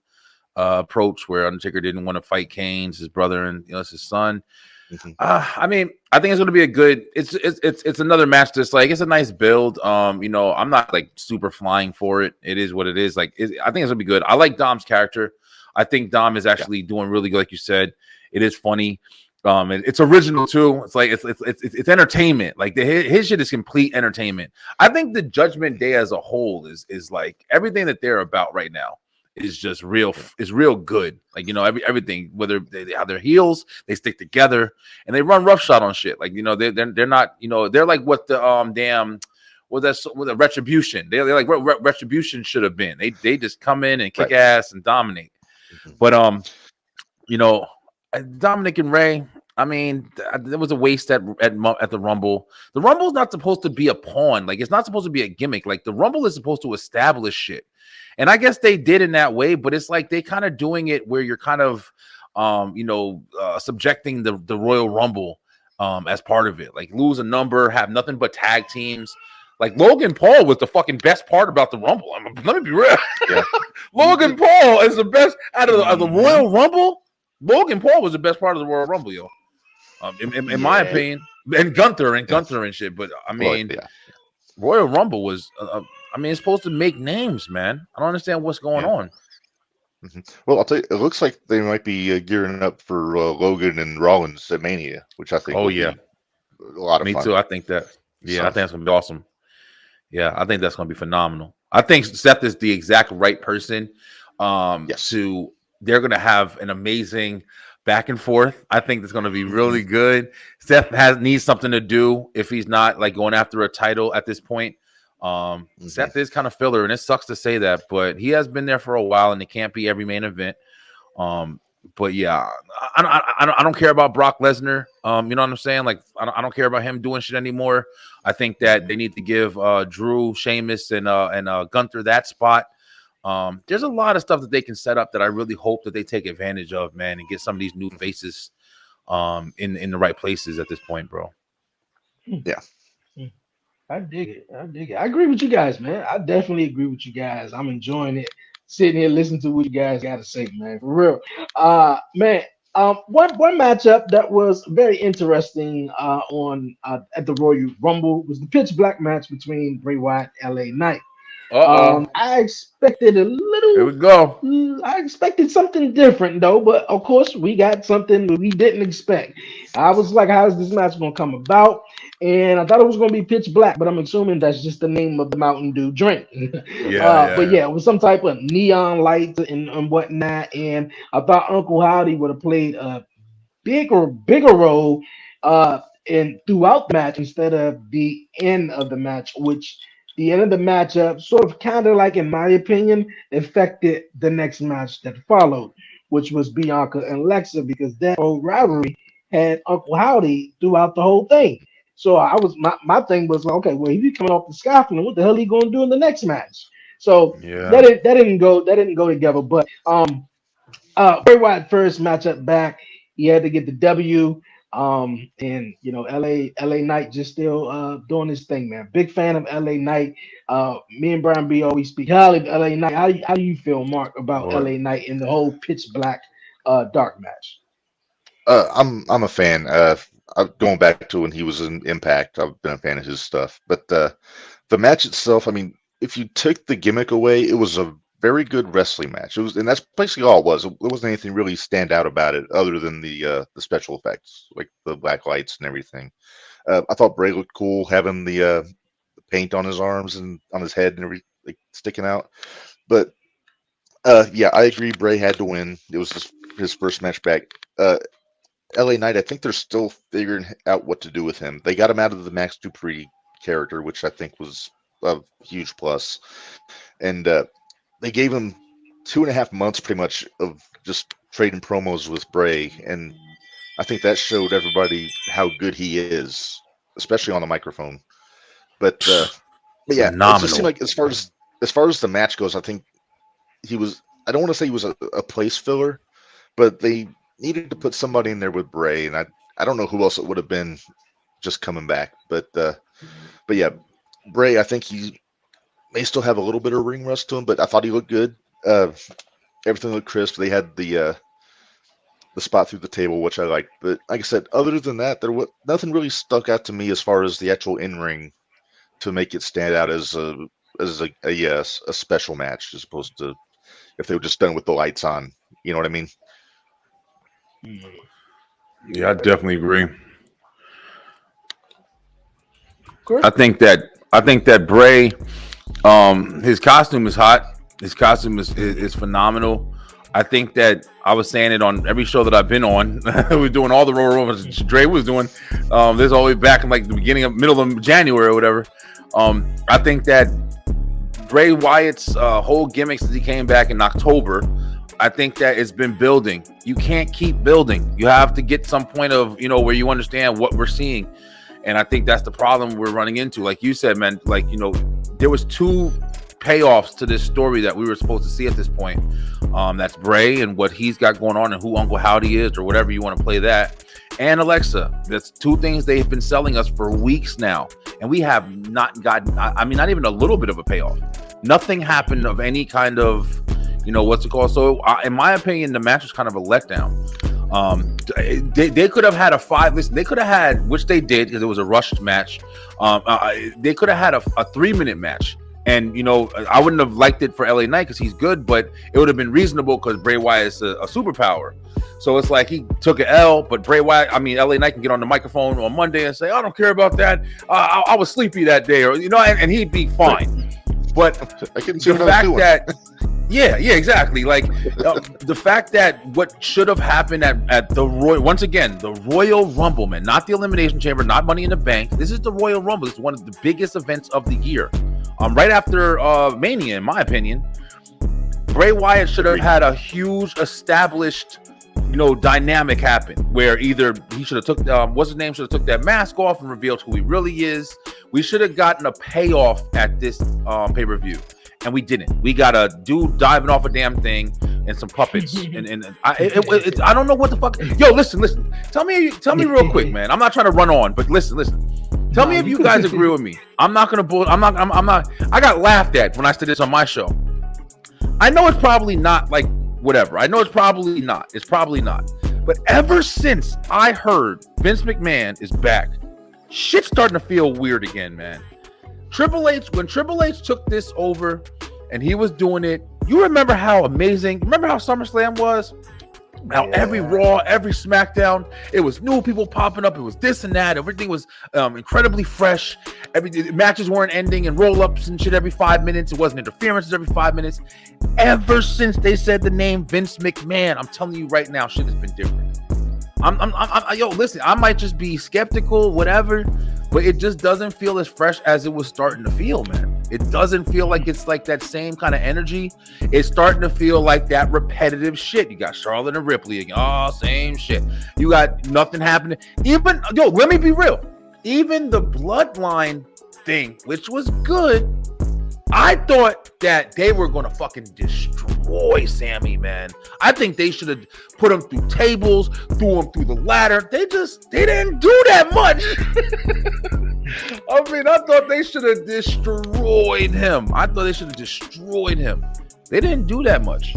approach, where Undertaker didn't want to fight Kane, his brother, and it's his son. Mm-hmm. I mean, I think it's going to be a good. It's another match that's like it's a nice build. I'm not like super flying for it. It is what it is. Like I think it's going to be good. I like Dom's character. I think Dom is actually doing really good, like you said. It is funny. It's original too. It's like it's entertainment. Like his shit is complete entertainment. I think the Judgment Day as a whole is like everything that they're about right now. is just real. Is real good. Like, everything. Whether they have their heels, they stick together and they run roughshod on shit. Like, they're not. They're like what the damn. Well, that's what the Retribution. They're like what Retribution should have been. They just come in and kick ass and dominate. But Dominic and Ray. I mean, there was a waste at the Rumble. The Rumble is not supposed to be a pawn. Like, it's not supposed to be a gimmick. Like, the Rumble is supposed to establish shit. And I guess they did in that way, but it's like they kind of doing it where you're kind of, subjecting the Royal Rumble as part of it. Like, lose a number, have nothing but tag teams. Like, Logan Paul was the fucking best part about the Rumble. Let me be real. Yeah. Logan Paul is the best out of the Royal Rumble. Logan Paul was the best part of the Royal Rumble, yo. In my opinion, and Gunther and shit. But I mean, Royal Rumble was. It's supposed to make names, man. I don't understand what's going on. Mm-hmm. Well, I'll tell you, it looks like they might be gearing up for Logan and Rollins at Mania, which I think. Be a lot of fun. Me too. I think that. Yeah, I think that's gonna be awesome. Yeah, I think that's gonna be phenomenal. I think Seth is the exact right person. To they're gonna have an amazing back and forth. I think it's going to be really good. Seth needs something to do if he's not like going after a title at this point. Seth is kind of filler, and it sucks to say that, but he has been there for a while, and it can't be every main event. But yeah, I don't care about Brock Lesnar. You know what I'm saying? Like, I don't care about him doing shit anymore. I think that they need to give Drew, Sheamus, and Gunther that spot. There's a lot of stuff that they can set up that I really hope that they take advantage of, man, and get some of these new faces in the right places at this point, bro. Yeah. I dig it. I agree with you guys, man. I definitely agree with you guys. I'm enjoying it. Sitting here listening to what you guys got to say, man. For real. Man, one matchup that was very interesting at the Royal Rumble was the pitch black match between Bray Wyatt and LA Knight. I expected a little. Here we go. I expected something different though, but of course we got something we didn't expect. I was like, "How is this match going to come about?" And I thought it was going to be pitch black, but I'm assuming that's just the name of the Mountain Dew drink. But it was some type of neon lights and whatnot. And I thought Uncle Howdy would have played a bigger role in throughout the match instead of the end of the match, which. The end of the matchup sort of kind of like, in my opinion, affected the next match that followed, which was Bianca and Alexa, because that old rivalry had Uncle Howdy throughout the whole thing. So my thing was like, okay, well, if he's coming off the scaffolding, what the hell are he going to do in the next match? So that didn't go together. But Bray Wyatt first matchup back, he had to get the W. And LA Knight just still doing his thing, man. Big fan of LA Knight. Me and Brian B always speak highly of LA Knight. How do you feel, Mark, about LA Knight in the whole pitch black dark match? I'm a fan. Going back to when he was in Impact, I've been a fan of his stuff. But the match itself, I mean, if you took the gimmick away, it was a very good wrestling match. It was, and that's basically all it was. There wasn't anything really stand out about it, other than the special effects, like the black lights and everything. I thought Bray looked cool, having the paint on his arms and on his head and everything, like, sticking out. But yeah, I agree. Bray had to win. It was his first match back. LA Knight, I think they're still figuring out what to do with him. They got him out of the Max Dupree character, which I think was a huge plus, and they gave him 2.5 months pretty much of just trading promos with Bray, and I think that showed everybody how good he is, especially on the microphone. But yeah, it just seemed like as far as the match goes, I think he was. I don't want to say he was a place filler, but they needed to put somebody in there with Bray, and I don't know who else it would have been just coming back. But yeah, Bray, I think he may still have a little bit of ring rust to him, but I thought he looked good. Everything looked crisp. They had the spot through the table, which I liked. But like I said, other than that, nothing really stuck out to me as far as the actual in-ring to make it stand out as a special match, as opposed to if they were just done with the lights on. You know what I mean? Yeah, I definitely agree. I think that Bray, his costume is hot. His costume is phenomenal. I think that I was saying it on every show that I've been on. We're doing all the Royal Rumbles Dre was doing. This all the way back in like the beginning of middle of January or whatever. I think that Bray Wyatt's whole gimmicks as he came back in October, I think that it's been building. You can't keep building. You have to get some point of, where you understand what we're seeing. And I think that's the problem we're running into. Like you said, man, like, there was two payoffs to this story that we were supposed to see at this point. That's Bray and what he's got going on and who Uncle Howdy is or whatever you want to play that. And Alexa. That's two things they've been selling us for weeks now. And we have not gotten, not even a little bit of a payoff. Nothing happened of any kind of, what's it called? So in my opinion, the match was kind of a letdown. They could have had they could have had, which they did because it was a rushed match. They could have had a 3-minute match. And, I wouldn't have liked it for LA Knight because he's good, but it would have been reasonable because Bray Wyatt is a superpower. So it's like he took an L, but Bray Wyatt, LA Knight can get on the microphone on Monday and say, I don't care about that. I was sleepy that day, or, and he'd be fine. But I couldn't see the fact that, yeah, exactly. Like the fact that what should have happened at the once again, the Royal Rumble, man, not the Elimination Chamber, not Money in the Bank. This is the Royal Rumble. It's one of the biggest events of the year. Right after Mania, in my opinion, Bray Wyatt should have had a huge established, dynamic happen where either he should have took should have took that mask off and revealed who he really is. We should have gotten a payoff at this pay-per-view, and we didn't. We got a dude diving off a damn thing and some puppets, and I don't know what the fuck. Yo, listen. Tell me real quick, man. I'm not trying to run on, but listen. Tell me if you guys agree with me. I'm not. I got laughed at when I said this on my show. I know it's probably not like whatever. I know it's probably not. It's probably not. But ever since I heard Vince McMahon is back, shit's starting to feel weird again, man. When Triple H took this over and he was doing it, you remember how amazing, remember how SummerSlam was? Now every Raw, every SmackDown, it was new people popping up. It was this and that. Everything was incredibly fresh. Matches weren't ending and roll-ups and shit every 5 minutes. It wasn't interferences every 5 minutes. Ever since they said the name Vince McMahon, I'm telling you right now, shit has been different. Yo, listen, I might just be skeptical, whatever, but it just doesn't feel as fresh as it was starting to feel, man. It doesn't feel like it's like that same kind of energy. It's starting to feel like that repetitive shit. You got Charlotte and Ripley again. Oh, same shit. You got nothing happening. Let me be real. Even the Bloodline thing, which was good, I thought that they were going to fucking destroy Sami, man. I think they should have put him through tables, threw him through the ladder. They didn't do that much. I thought they should have destroyed him. They didn't do that much.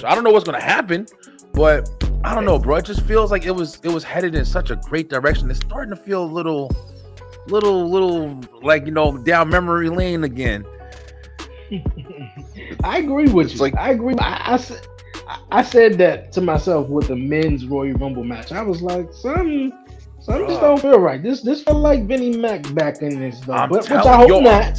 I don't know what's going to happen, but I don't know, bro. It just feels like it was headed in such a great direction. It's starting to feel a little like, down memory lane again. I agree with you. I agree. I said that to myself with the men's Royal Rumble match. I was like, something just don't feel right. This felt like Vinnie Mac back in this though, which I hope not.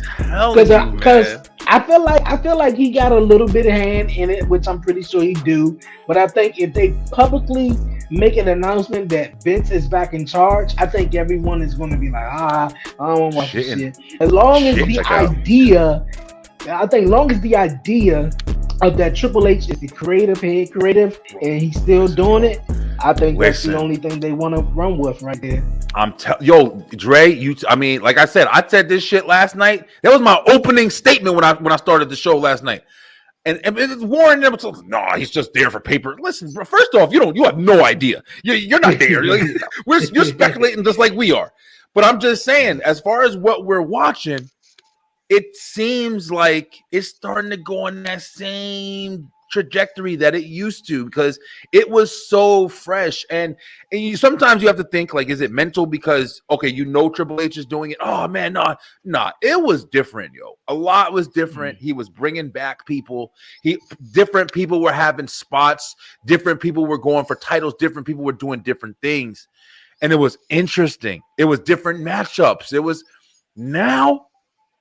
Because I feel like he got a little bit of hand in it, which I'm pretty sure he do. But I think if they publicly make an announcement that Vince is back in charge, I think everyone is going to be like, I don't want to watch this shit. As long as the idea of that Triple H is the head creative, and he's still doing it, I think that's the only thing they want to run with right there. Dre, like I said this shit last night. That was my opening statement when I started the show last night. And Warren never told, no, he's just there for paper. Listen, bro, first off, you have no idea. You're not there. You're speculating just like we are. But I'm just saying, as far as what we're watching, it seems like it's starting to go on that same trajectory that it used to, because it was so fresh. And sometimes you have to think, like, is it mental? Because Triple H is doing it. Oh man, nah, it was different, yo. A lot was different. He was bringing back people. Different people were having spots. Different people were going for titles. Different people were doing different things, and it was interesting. It was different matchups. It was now.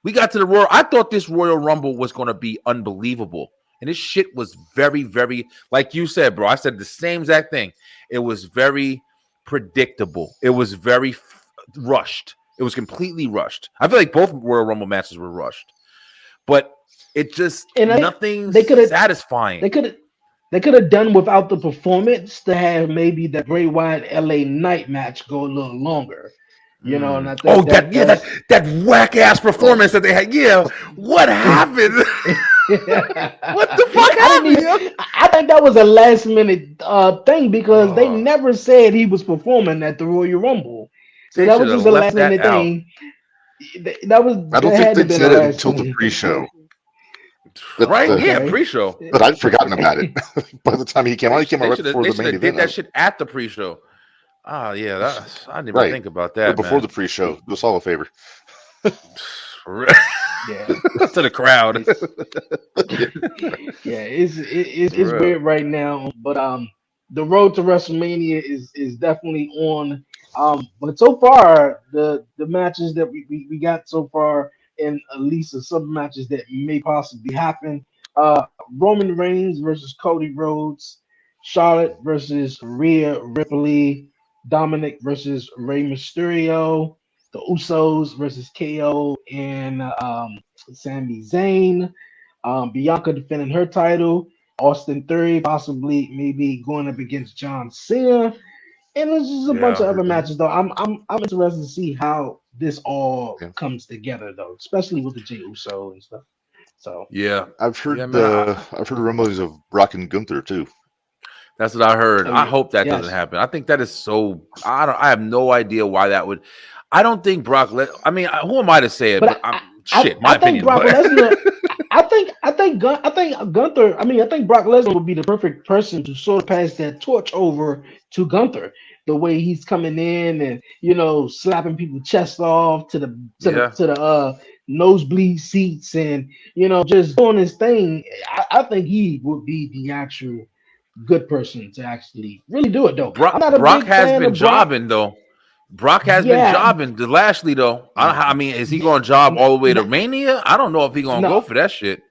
We got to the Royal. I thought this Royal Rumble was going to be unbelievable. And this shit was very, very, like you said, bro. I said the same exact thing. It was very predictable. It was very rushed. It was completely rushed. I feel like both Royal Rumble matches were rushed. But it just, And nothing they could have satisfying. they could have done without the performance to have maybe the Bray Wyatt LA Knight match go a little longer. You know, and I Oh, think that's that whack ass performance that they had. Yeah, what happened? What the fuck I didn't happened? even. Yo? I think that was a last minute thing because they Oh, never said he was performing at the Royal Rumble, so they that should was have just a left last that minute out. thing. That was I don't that think had to they have been a said it last until the minute thing. pre-show. Right? Yeah, But Okay. pre-show. I'd forgotten about it by the time he came on. He came on right before They the should main have did event. that shit at the pre-show. Ah, yeah, I didn't even Right. think about Or that, before man. the pre-show. Do us all a favor. Yeah. To the crowd. It's yeah, it's Bruh. weird right now, but the road to WrestleMania is definitely on. But so far the matches that we got so far, and at least the sub matches that may possibly happen. Roman Reigns versus Cody Rhodes, Charlotte versus Rhea Ripley, Dominic versus Rey Mysterio, the Usos versus KO and Sami Zayn. Bianca defending her title. Austin Theory possibly maybe going up against John Cena. And there's just a bunch Yeah. of other matches though. I'm interested to see how this all Yeah. comes together though, especially with the Jey Uso and stuff. So Yeah. I've Yeah, heard man. I've heard rumblings of Brock and Gunther too. That's what I heard. oh I yeah, hope that doesn't yes. happen. I think that is so. I have no idea why that would. I don't think I mean, who am I to say it? But But I'm I, shit. My I think opinion. Brock But Lesnar. I think Gunther. I mean, I think Brock Lesnar would be the perfect person to sort of pass that torch over to Gunther. The way he's coming in and slapping people's chest off to the yeah, nosebleed seats and just doing his thing. I think he would be the actual good person to actually really do it though. I'm not a Brock big has fan been of Brock. jobbing though. Brock has been Yeah, jobbing. The Lashley though. I mean, is he yeah, going to job all the way to n- Mania? I don't know if he going to go no. for that shit.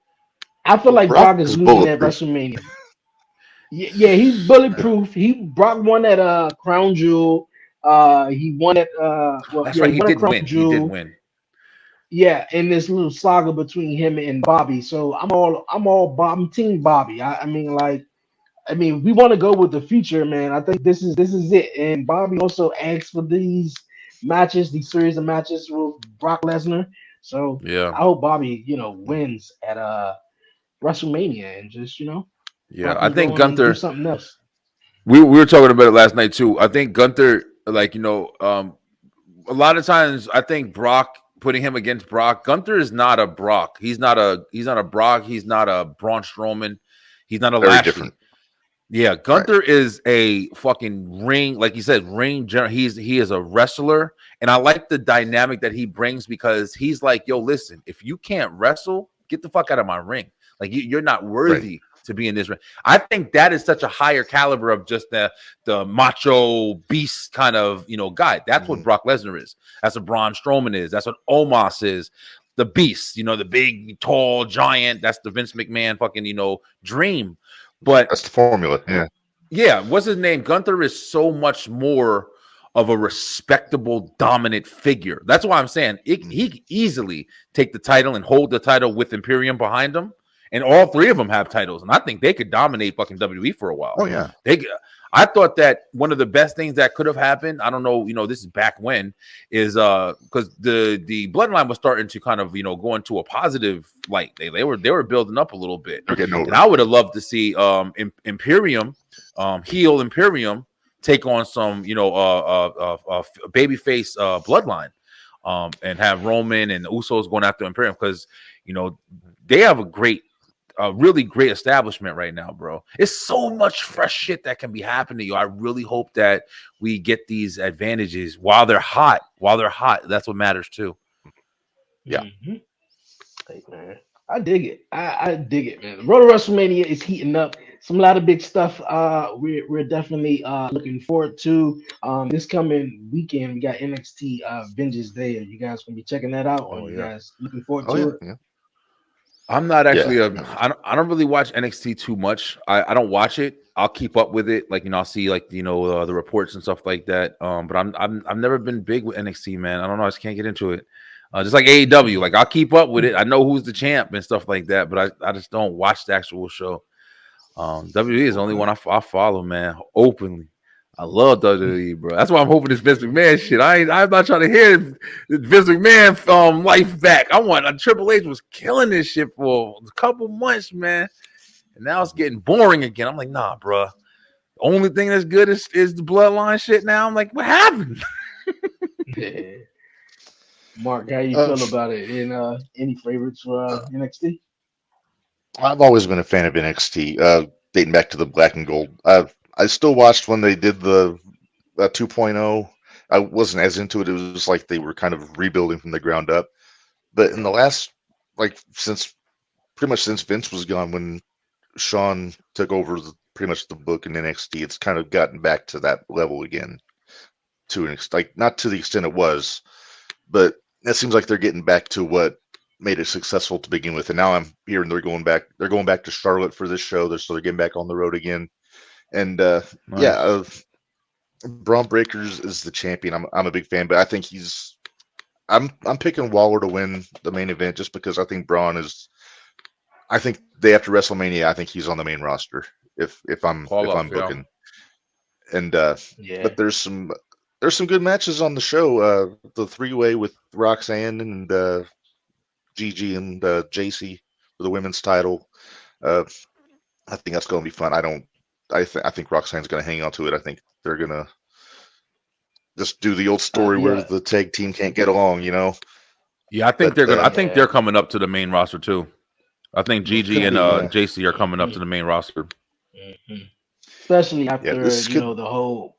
I feel like Brock Brock is is winning at bulletproof. WrestleMania. Yeah, he's bulletproof. He Brock won at Crown Jewel. He won at That's yeah, right. he He won at did Crown win. He did Jewel. win. Yeah, in this little saga between him and Bobby. So I'm team Bobby. I mean we want to go with the future, man. I think this is it. And Bobby also asked for these matches, these series of matches with Brock Lesnar. So Yeah, I hope Bobby, wins at WrestleMania and just, yeah. Brock I can go think on and do Gunther. something else. We were talking about it last night too. I think Gunther, like a lot of times I think Brock putting him against Brock. Gunther is not a Brock. He's not a Brock. He's not a Braun Strowman. He's not a Very Lashley. different. Yeah, Right. Gunther is a fucking ring, like you said, ring general. He is a wrestler, and I like the dynamic that he brings because he's like, yo, listen, if you can't wrestle, get the fuck out of my ring. Like you're not Right. worthy to be in this ring. I think that is such a higher caliber of just the macho beast kind of guy. That's what Mhm. Brock Lesnar is. That's what Braun Strowman is. That's what Omos is. The beast, the big, tall giant. That's the Vince McMahon fucking dream. But That's the formula. Yeah. yeah, what's his name? Gunther is so much more of a respectable, dominant figure. That's why I'm saying he could easily take the title and hold the title with Imperium behind him. And all three of them have titles. And I think they could dominate fucking WWE for a while. Oh yeah. I thought that one of the best things that could have happened, I don't know, this is back when, is because the bloodline was starting to kind of, go into a positive light. They were building up a little bit. They're getting over. And I would have loved to see Imperium, heel Imperium, take on some, babyface bloodline, and have Roman and the Usos going after Imperium because they have a really great establishment right now, bro. It's so much fresh shit that can be happening. I really hope that we get these advantages while they're hot. While they're hot, that's what matters too. Yeah. Hey, man, I dig it. I dig it, man. The road to WrestleMania is heating up. some lot of big stuff. We're definitely looking forward to this coming weekend. We got NXT Vengeance Day. Are you guys gonna be checking that out? Or are Oh you yeah. guys looking forward Oh to yeah, it? yeah, I'm not yeah. actually a. I don't really watch NXT too much. I don't watch it. I'll keep up with it. Like I'll see like the reports and stuff like that. But I've never been big with NXT, man. I don't know. I just can't get into it. Just like AEW, like I'll keep up with it. I know who's the champ and stuff like that, but I just don't watch the actual show. WWE is the only Okay. one I follow, man, openly. I love WWE, bro. That's why I'm hoping this Vince McMahon shit. I'm not trying to hear Vince McMahon life back. I want Triple H was killing this shit for a couple months, man, and now it's getting boring again. I'm like, nah, bro. The only thing that's good is the Bloodline shit. Now I'm like, what happened? Mark, how you Uh, feel about it? And any favorites for NXT? I've always been a fan of NXT, dating back to the Black and Gold. I still watched when they did the 2.0. I wasn't as into it. It was like they were kind of rebuilding from the ground up. But in the last, like, since pretty much since Vince was gone, when Sean took over pretty much the book in NXT, it's kind of gotten back to that level again. To an like not to the extent it was, but it seems like they're getting back to what made it successful to begin with. And now I'm hearing they're going back. They're going back to Charlotte for this show. So they're getting back on the road again. And yeah, Nice. Braun Breakers is the champion. I'm a big fan, but I think I'm picking Waller to win the main event just because I think Braun is. I think day after WrestleMania, I think he's on the main roster if Call I'm ups, yeah. booking. And Yeah. but there's some good matches on the show. The 3-way with Roxanne and Gigi and JC for the women's title. Uh, I think that's going to be fun. I think Roxanne's going to hang on to it. I think they're going to just do the old story where Yeah. the tag team can't get along, Yeah, I think But they're gonna. I think Yeah. they're coming up to the main roster too. I think It Gigi could and be. Yeah. JC are coming up hmm to the main roster. hmm Especially yeah, after this could. the whole.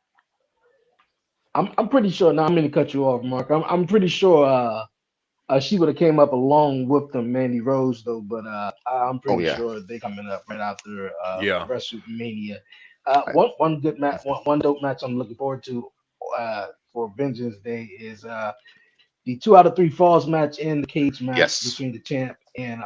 I'm pretty sure. Now I'm going to cut you off, Mark. I'm pretty sure. She would have came up along with them, Mandy Rose, though. But I'm Oh pretty yeah, sure they coming up right after Yeah, WrestleMania. I, One good match, one dope match I'm looking forward to for Vengeance Day is the 2 out of 3 falls match in the cage match yes. between the champ and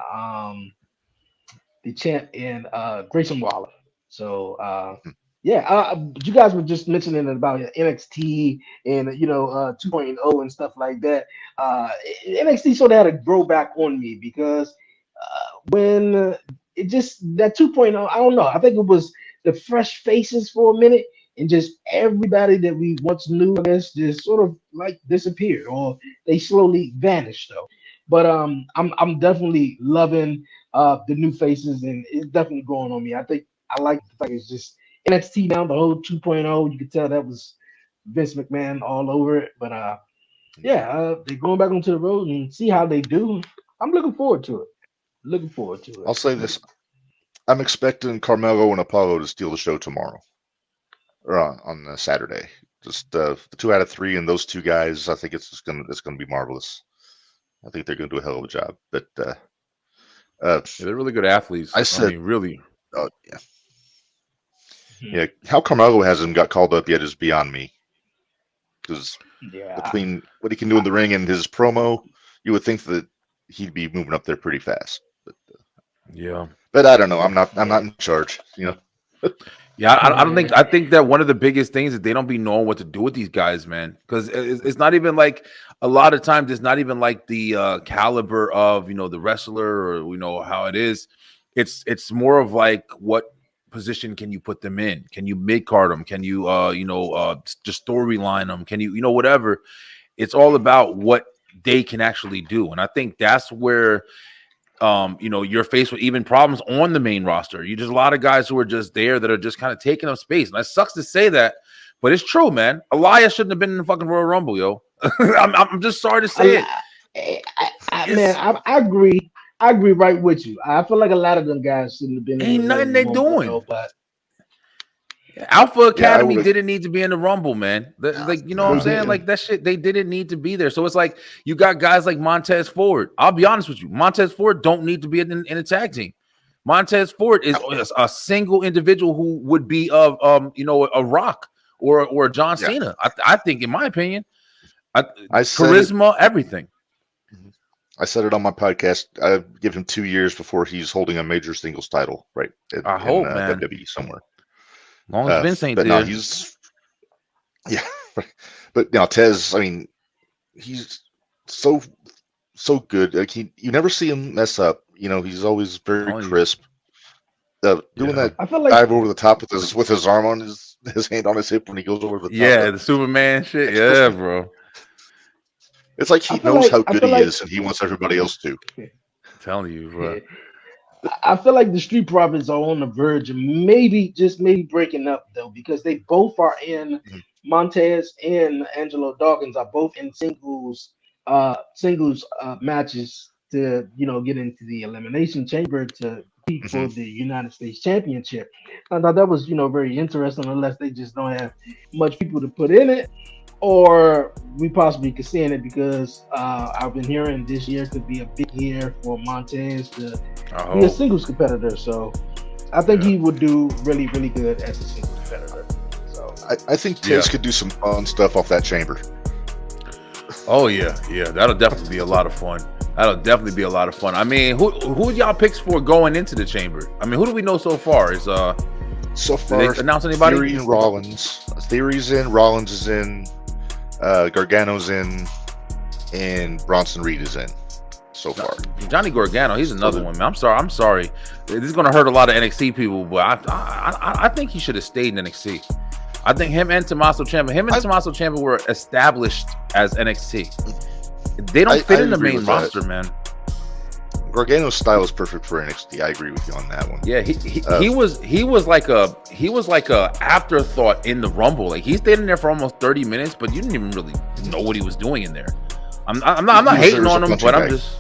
Grayson Waller. So yeah, you guys were just mentioning about NXT and 2.0 and stuff like that. Uh, NXT sort of had to grow back on me because when it just that 2.0, I don't know. I think it was the fresh faces for a minute, and just everybody that we once knew, I guess, just sort of like disappeared or they slowly vanished though. But I'm definitely loving the new faces, and it's definitely growing on me. I think I like the fact it's just NXT now, the whole 2.0. You could tell that was Vince McMahon all over it. But yeah, they're going back onto the road and see how they do. I'm looking forward to it. Looking forward to it. I'll say this: I'm expecting Carmelo and Apollo to steal the show tomorrow or on Saturday. Just the 2 out of 3 and those two guys. I think it's gonna be marvelous. I think they're gonna do a hell of a job. But uh, yeah, they're really good athletes. I I said, mean, really. yeah, Mhm. yeah. How Carmelo hasn't got called up yet is beyond me. Because Yeah, between what he can do in the ring and his promo, you would think that he'd be moving up there pretty fast. Yeah. But I don't know. I'm yeah, not in charge. Yeah, I don't think. yeah. I think that one of the biggest things is they don't be knowing what to do with these guys, man. Because it's not even like a lot of times it's not even like the caliber of the wrestler or how it is. It's more of like what position can you put them in? Can you mid card them? Can you just storyline them? Can you whatever? It's all about what they can actually do, and I think that's where you're faced with even problems on the main roster. You just a lot of guys who are just there that are just kind of taking up space. And it sucks to say that, but it's true, man. Elias shouldn't have been in the fucking Royal Rumble, yo. I'm just sorry to I, say it. man, It's I agree. I agree right with you. I feel like a lot of them guys shouldn't have been in the ain't nothing Royal they Rumble doing. though. But Alpha Yeah, I Academy would. didn't need to be in the Rumble, man. Like, you know what I'm they No, saying? didn't. Like that shit, they didn't need to be there. So it's like you got guys like Montez Ford. I'll be honest with you, Montez Ford don't need to be in a tag team. Montez Ford is a single individual who would be a Rock or John Yeah. Cena. I think, in my opinion, I said it. charisma, everything. I said it on my podcast. I give him 2 years before he's holding a major singles title, right, I in hope, man. WWE somewhere. As long as Vince ain't But there. no, yeah. But now Tez, I mean, he's so good. Like you never see him mess up. He's always very crisp. Doing that I feel like dive over the top with his arm on his hand on his hip when he goes over the top. Yeah, the Superman shit. Yeah, bro. It's like he knows how good he is, and he wants everybody else to. I'm telling you, bro. I feel like the Street Profits are on the verge of maybe breaking up though, because they both are in Montez and Angelo Dawkins are both in singles matches to get into the Elimination Chamber to compete for the United States Championship. I thought that was very interesting, unless they just don't have much people to put in it. Or we possibly could see in it because I've been hearing this year could be a big year for Montez to be a singles competitor. So I think he would do really, really good as a singles competitor. So I think Tez could do some fun stuff off that chamber. Oh yeah, that'll definitely be a lot of fun. I mean, who y'all picks for going into the chamber? I mean, who do we know so far? So far, did they announce anybody? Theory and Rollins. Theory's in. Rollins is in. Gargano's in, and Bronson Reed is in so far. Johnny Gargano, he's another one, man. I'm sorry. This is going to hurt a lot of NXT people, but I think he should have stayed in NXT. I think him and Tommaso Ciampa were established as NXT. They don't fit in the main roster, man. Gargano's style is perfect for NXT. I agree with you on that one. Yeah, he was like a afterthought in the Rumble. Like he stayed in there for almost 30 minutes, but you didn't even really know what he was doing in there. I'm not hating on him, but I'm just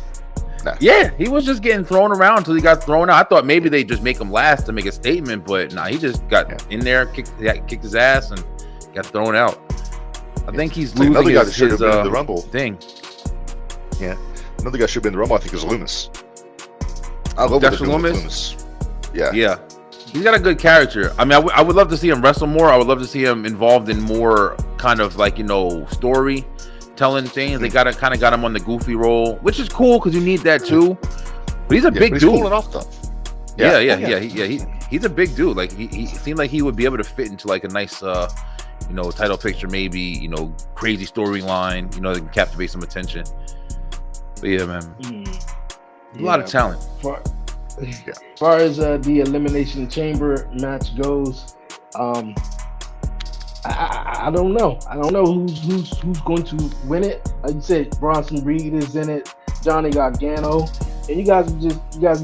yeah, he was just getting thrown around until he got thrown out. I thought maybe they just make him last to make a statement, but nah, he just got in there, kicked his ass, and got thrown out. I think he's losing his the Rumble thing. Yeah, another guy should have been in the Rumble. I think is Loomis. I love Dexter Loomis. Yeah. He's got a good character. I mean, I would love to see him wrestle more. I would love to see him involved in more kind of like story telling things. They got him on the goofy role, which is cool because you need that too. But he's a big dude. Pulling off stuff. Yeah. He's a big dude. Like he seemed like he would be able to fit into like a nice title picture, maybe crazy storyline. That can captivate some attention. But yeah, man. A lot of talent. As far as the Elimination Chamber match goes, I don't know. I don't know who's going to win it. Like you said, Bronson Reed is in it. Johnny Gargano, and you guys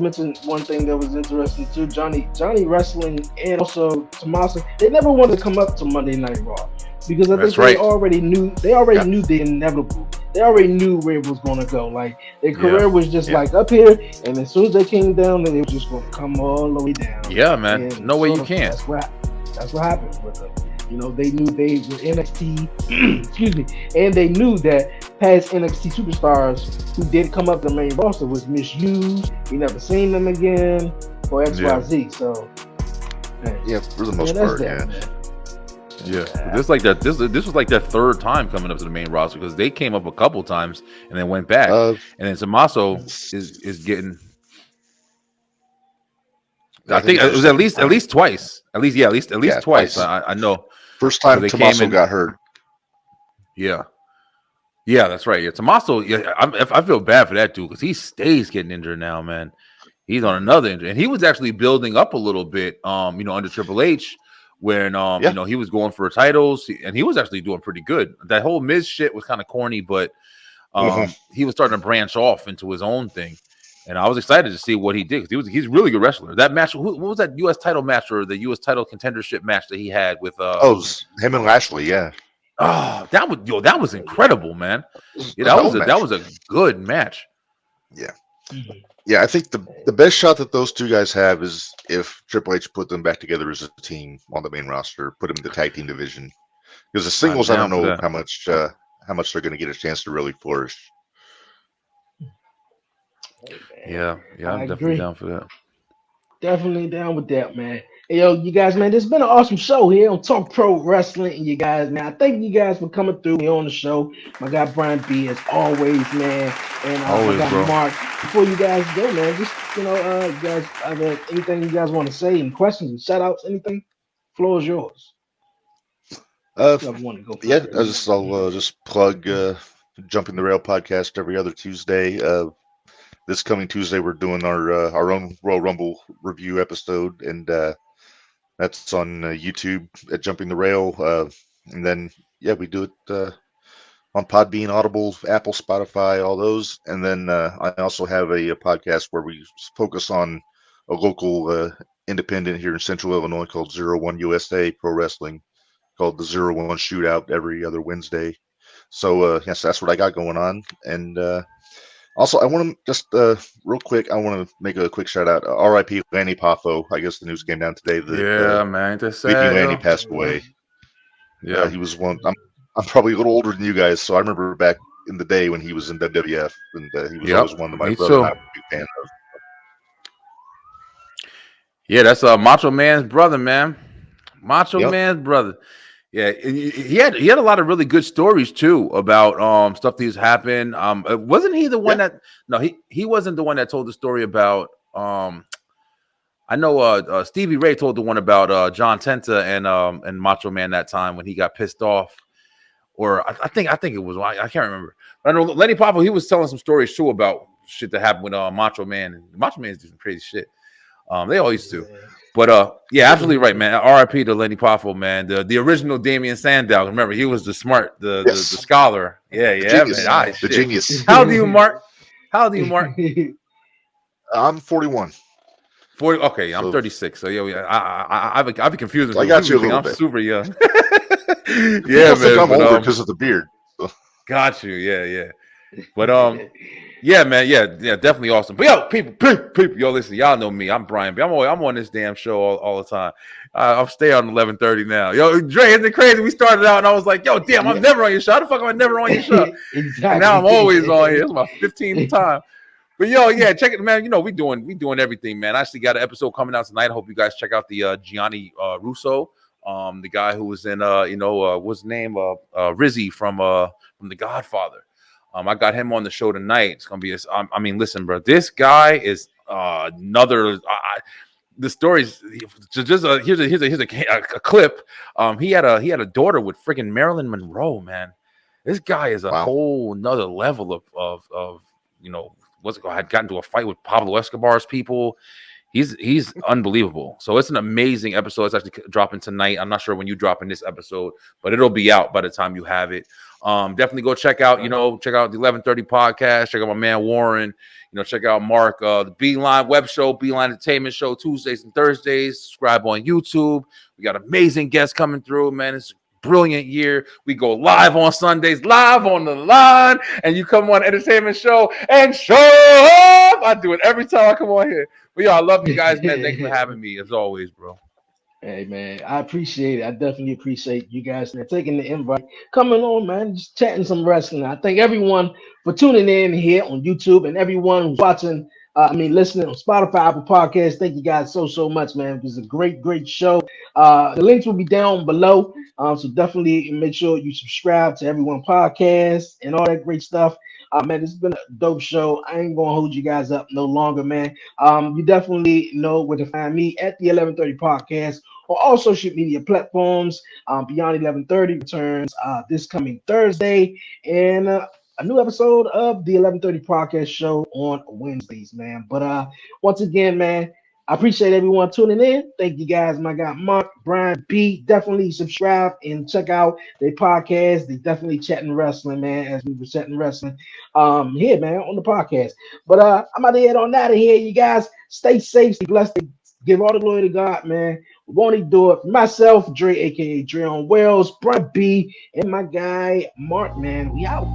mentioned one thing that was interesting too. Johnny wrestling and also Tommaso. They never wanted to come up to Monday Night Raw because I think they already knew the inevitable. They already knew where it was going to go. Like their career was just like up here, and as soon as they came down, then they were just going to come all the way down. Yeah, man. And no way you can't. That's what happened with them. They knew they were NXT. Excuse me, and they knew that past NXT superstars who did come up the main roster was misused. We never seen them again for XYZ. So, for the most part, Yeah, this was like their third time coming up to the main roster because they came up a couple times and then went back. And then Tommaso is getting. I think it was at least twice. At least twice. I know. First time Tommaso got hurt. Yeah, that's right. Yeah, Tommaso. Yeah, I feel bad for that dude because he stays getting injured now, man. He's on another injury, and he was actually building up a little bit. Under Triple H. When he was going for titles and he was actually doing pretty good. That whole Miz shit was kind of corny, but he was starting to branch off into his own thing. And I was excited to see what he did because he's a really good wrestler. That match, what was that U.S. title match or the U.S. title contendership match that he had with him and Lashley, yeah. Oh, that was incredible, man. Yeah, that was a good match. Yeah. Yeah, I think the best shot that those two guys have is if Triple H put them back together as a team on the main roster, put them in the tag team division. Because the singles, I don't know how much they're going to get a chance to really flourish. Yeah, I'm definitely down for that. Definitely down with that, man. Hey, yo, you guys, man, this has been an awesome show here on Talk Pro Wrestling. And you guys, man, I thank you guys for coming through here on the show. My guy Brian B, as always, man, and my Always, guy bro. Mark. Before you guys go, man, just you guys, anything you guys want to say, any questions, shout outs, anything? Floor is yours. Uh, Whoever want to go yeah, first. I'll just plug Jumping the Rail podcast every other Tuesday. This coming Tuesday, we're doing our own Royal Rumble review episode, and that's on YouTube at Jumping the Rail. And then, yeah, we do it on Podbean, Audible, Apple, Spotify, all those. And then I also have a podcast where we focus on a local independent here in Central Illinois called 01 USA Pro Wrestling, called the 01 Shootout every other Wednesday. So, yes, that's what I got going on. And also, I want to just real quick, I want to make a quick shout out. R.I.P. Lanny Poffo. I guess the news came down today that Yeah, man, that's Sleeping sad. Lanny Yo. passed away. Yeah, He was one. I'm probably a little older than you guys, so I remember back in the day when he was in WWF, and he was always one that my me brother and too. I were a big fan of. Yeah, that's Macho Man's brother, man. Macho Yep. Man's brother. Yeah, he had a lot of really good stories too about stuff that's happened. Wasn't he the one Yeah. that? No, he wasn't the one that told the story about. I know Stevie Ray told the one about John Tenta and Macho Man that time when he got pissed off, or I think it was I can't remember. But I know Lenny Poffo, he was telling some stories too about shit that happened with Macho Man, and Macho Man's doing some crazy shit. They all used to. But yeah, absolutely right, man. R.I.P. to Lenny Poffo, man. The original Damian Sandow. Remember, he was the smart, the scholar. Yeah, The yeah, genius. man. The genius. How old are you, Mark? How old are you, Mark? I'm 41. 40. Okay, I'm So 36. So yeah, I've been confusing. I got People you a think little I'm bit. super young. People Yeah, think man. I'm But older because of the beard. So. got you. Yeah. But yeah, man. Yeah, definitely awesome. But yo, people, yo, listen, y'all know me. I'm Brian B. I'm on this damn show all the time. I'll stay on 11:30 now. Yo, Dre, isn't it crazy? We started out and I was like, yo, damn, I'm never on your show. How the fuck am I never on your show? Exactly. And now I'm always on here. It's my 15th time. But yo, yeah, check it, man. You know, we doing everything, man. I actually got an episode coming out tonight. I hope you guys check out the Gianni Russo, the guy who was in what's his name? Rizzy from The Godfather. I got him on the show tonight. It's gonna be I mean, listen, bro, this guy is another. The stories just here's a clip. He had a daughter with freaking Marilyn Monroe, man. This guy is a whole another level of had gotten into a fight with Pablo Escobar's people. He's unbelievable. So it's an amazing episode. It's actually dropping tonight. I'm not sure when you drop in this episode, but it'll be out by the time you have it. Definitely go check out the 1130 podcast. Check out my man Warren. Check out Mark, the Beeline web show, Beeline Entertainment Show, Tuesdays and Thursdays. Subscribe on YouTube. We got amazing guests coming through, man. It's a brilliant year. We go live on Sundays, live on the line, and you come on Entertainment Show and show up. I do it every time I come on here. But I love you guys, man. Thanks for having me, as always, bro. Hey man, I appreciate it. I definitely appreciate you guys taking the invite, coming on, man, just chatting some wrestling. I thank everyone for tuning in here on YouTube and everyone who's watching. Listening on Spotify, Apple Podcasts. Thank you guys so much, man. It was a great show. The links will be down below, so definitely make sure you subscribe to Everyone Podcast and all that great stuff. Man, it's been a dope show. I ain't gonna hold you guys up no longer, man. You definitely know where to find me at the 1130 Podcast on all social media platforms. Beyond 1130 returns this coming Thursday, and a new episode of the 1130 Podcast Show on Wednesdays, man. But once again, man, I appreciate everyone tuning in. Thank you guys, my guy Mark, Brian B. Definitely subscribe and check out their podcast. They definitely chatting wrestling, man, as we were chatting wrestling here, man, on the podcast. But I'm out of head on out of here, you guys. Stay safe, stay blessed. Give all the glory to God, man. Won't he do it? For myself, Dre, aka Dre on Wells, Brian B, and my guy Mark, man. We out.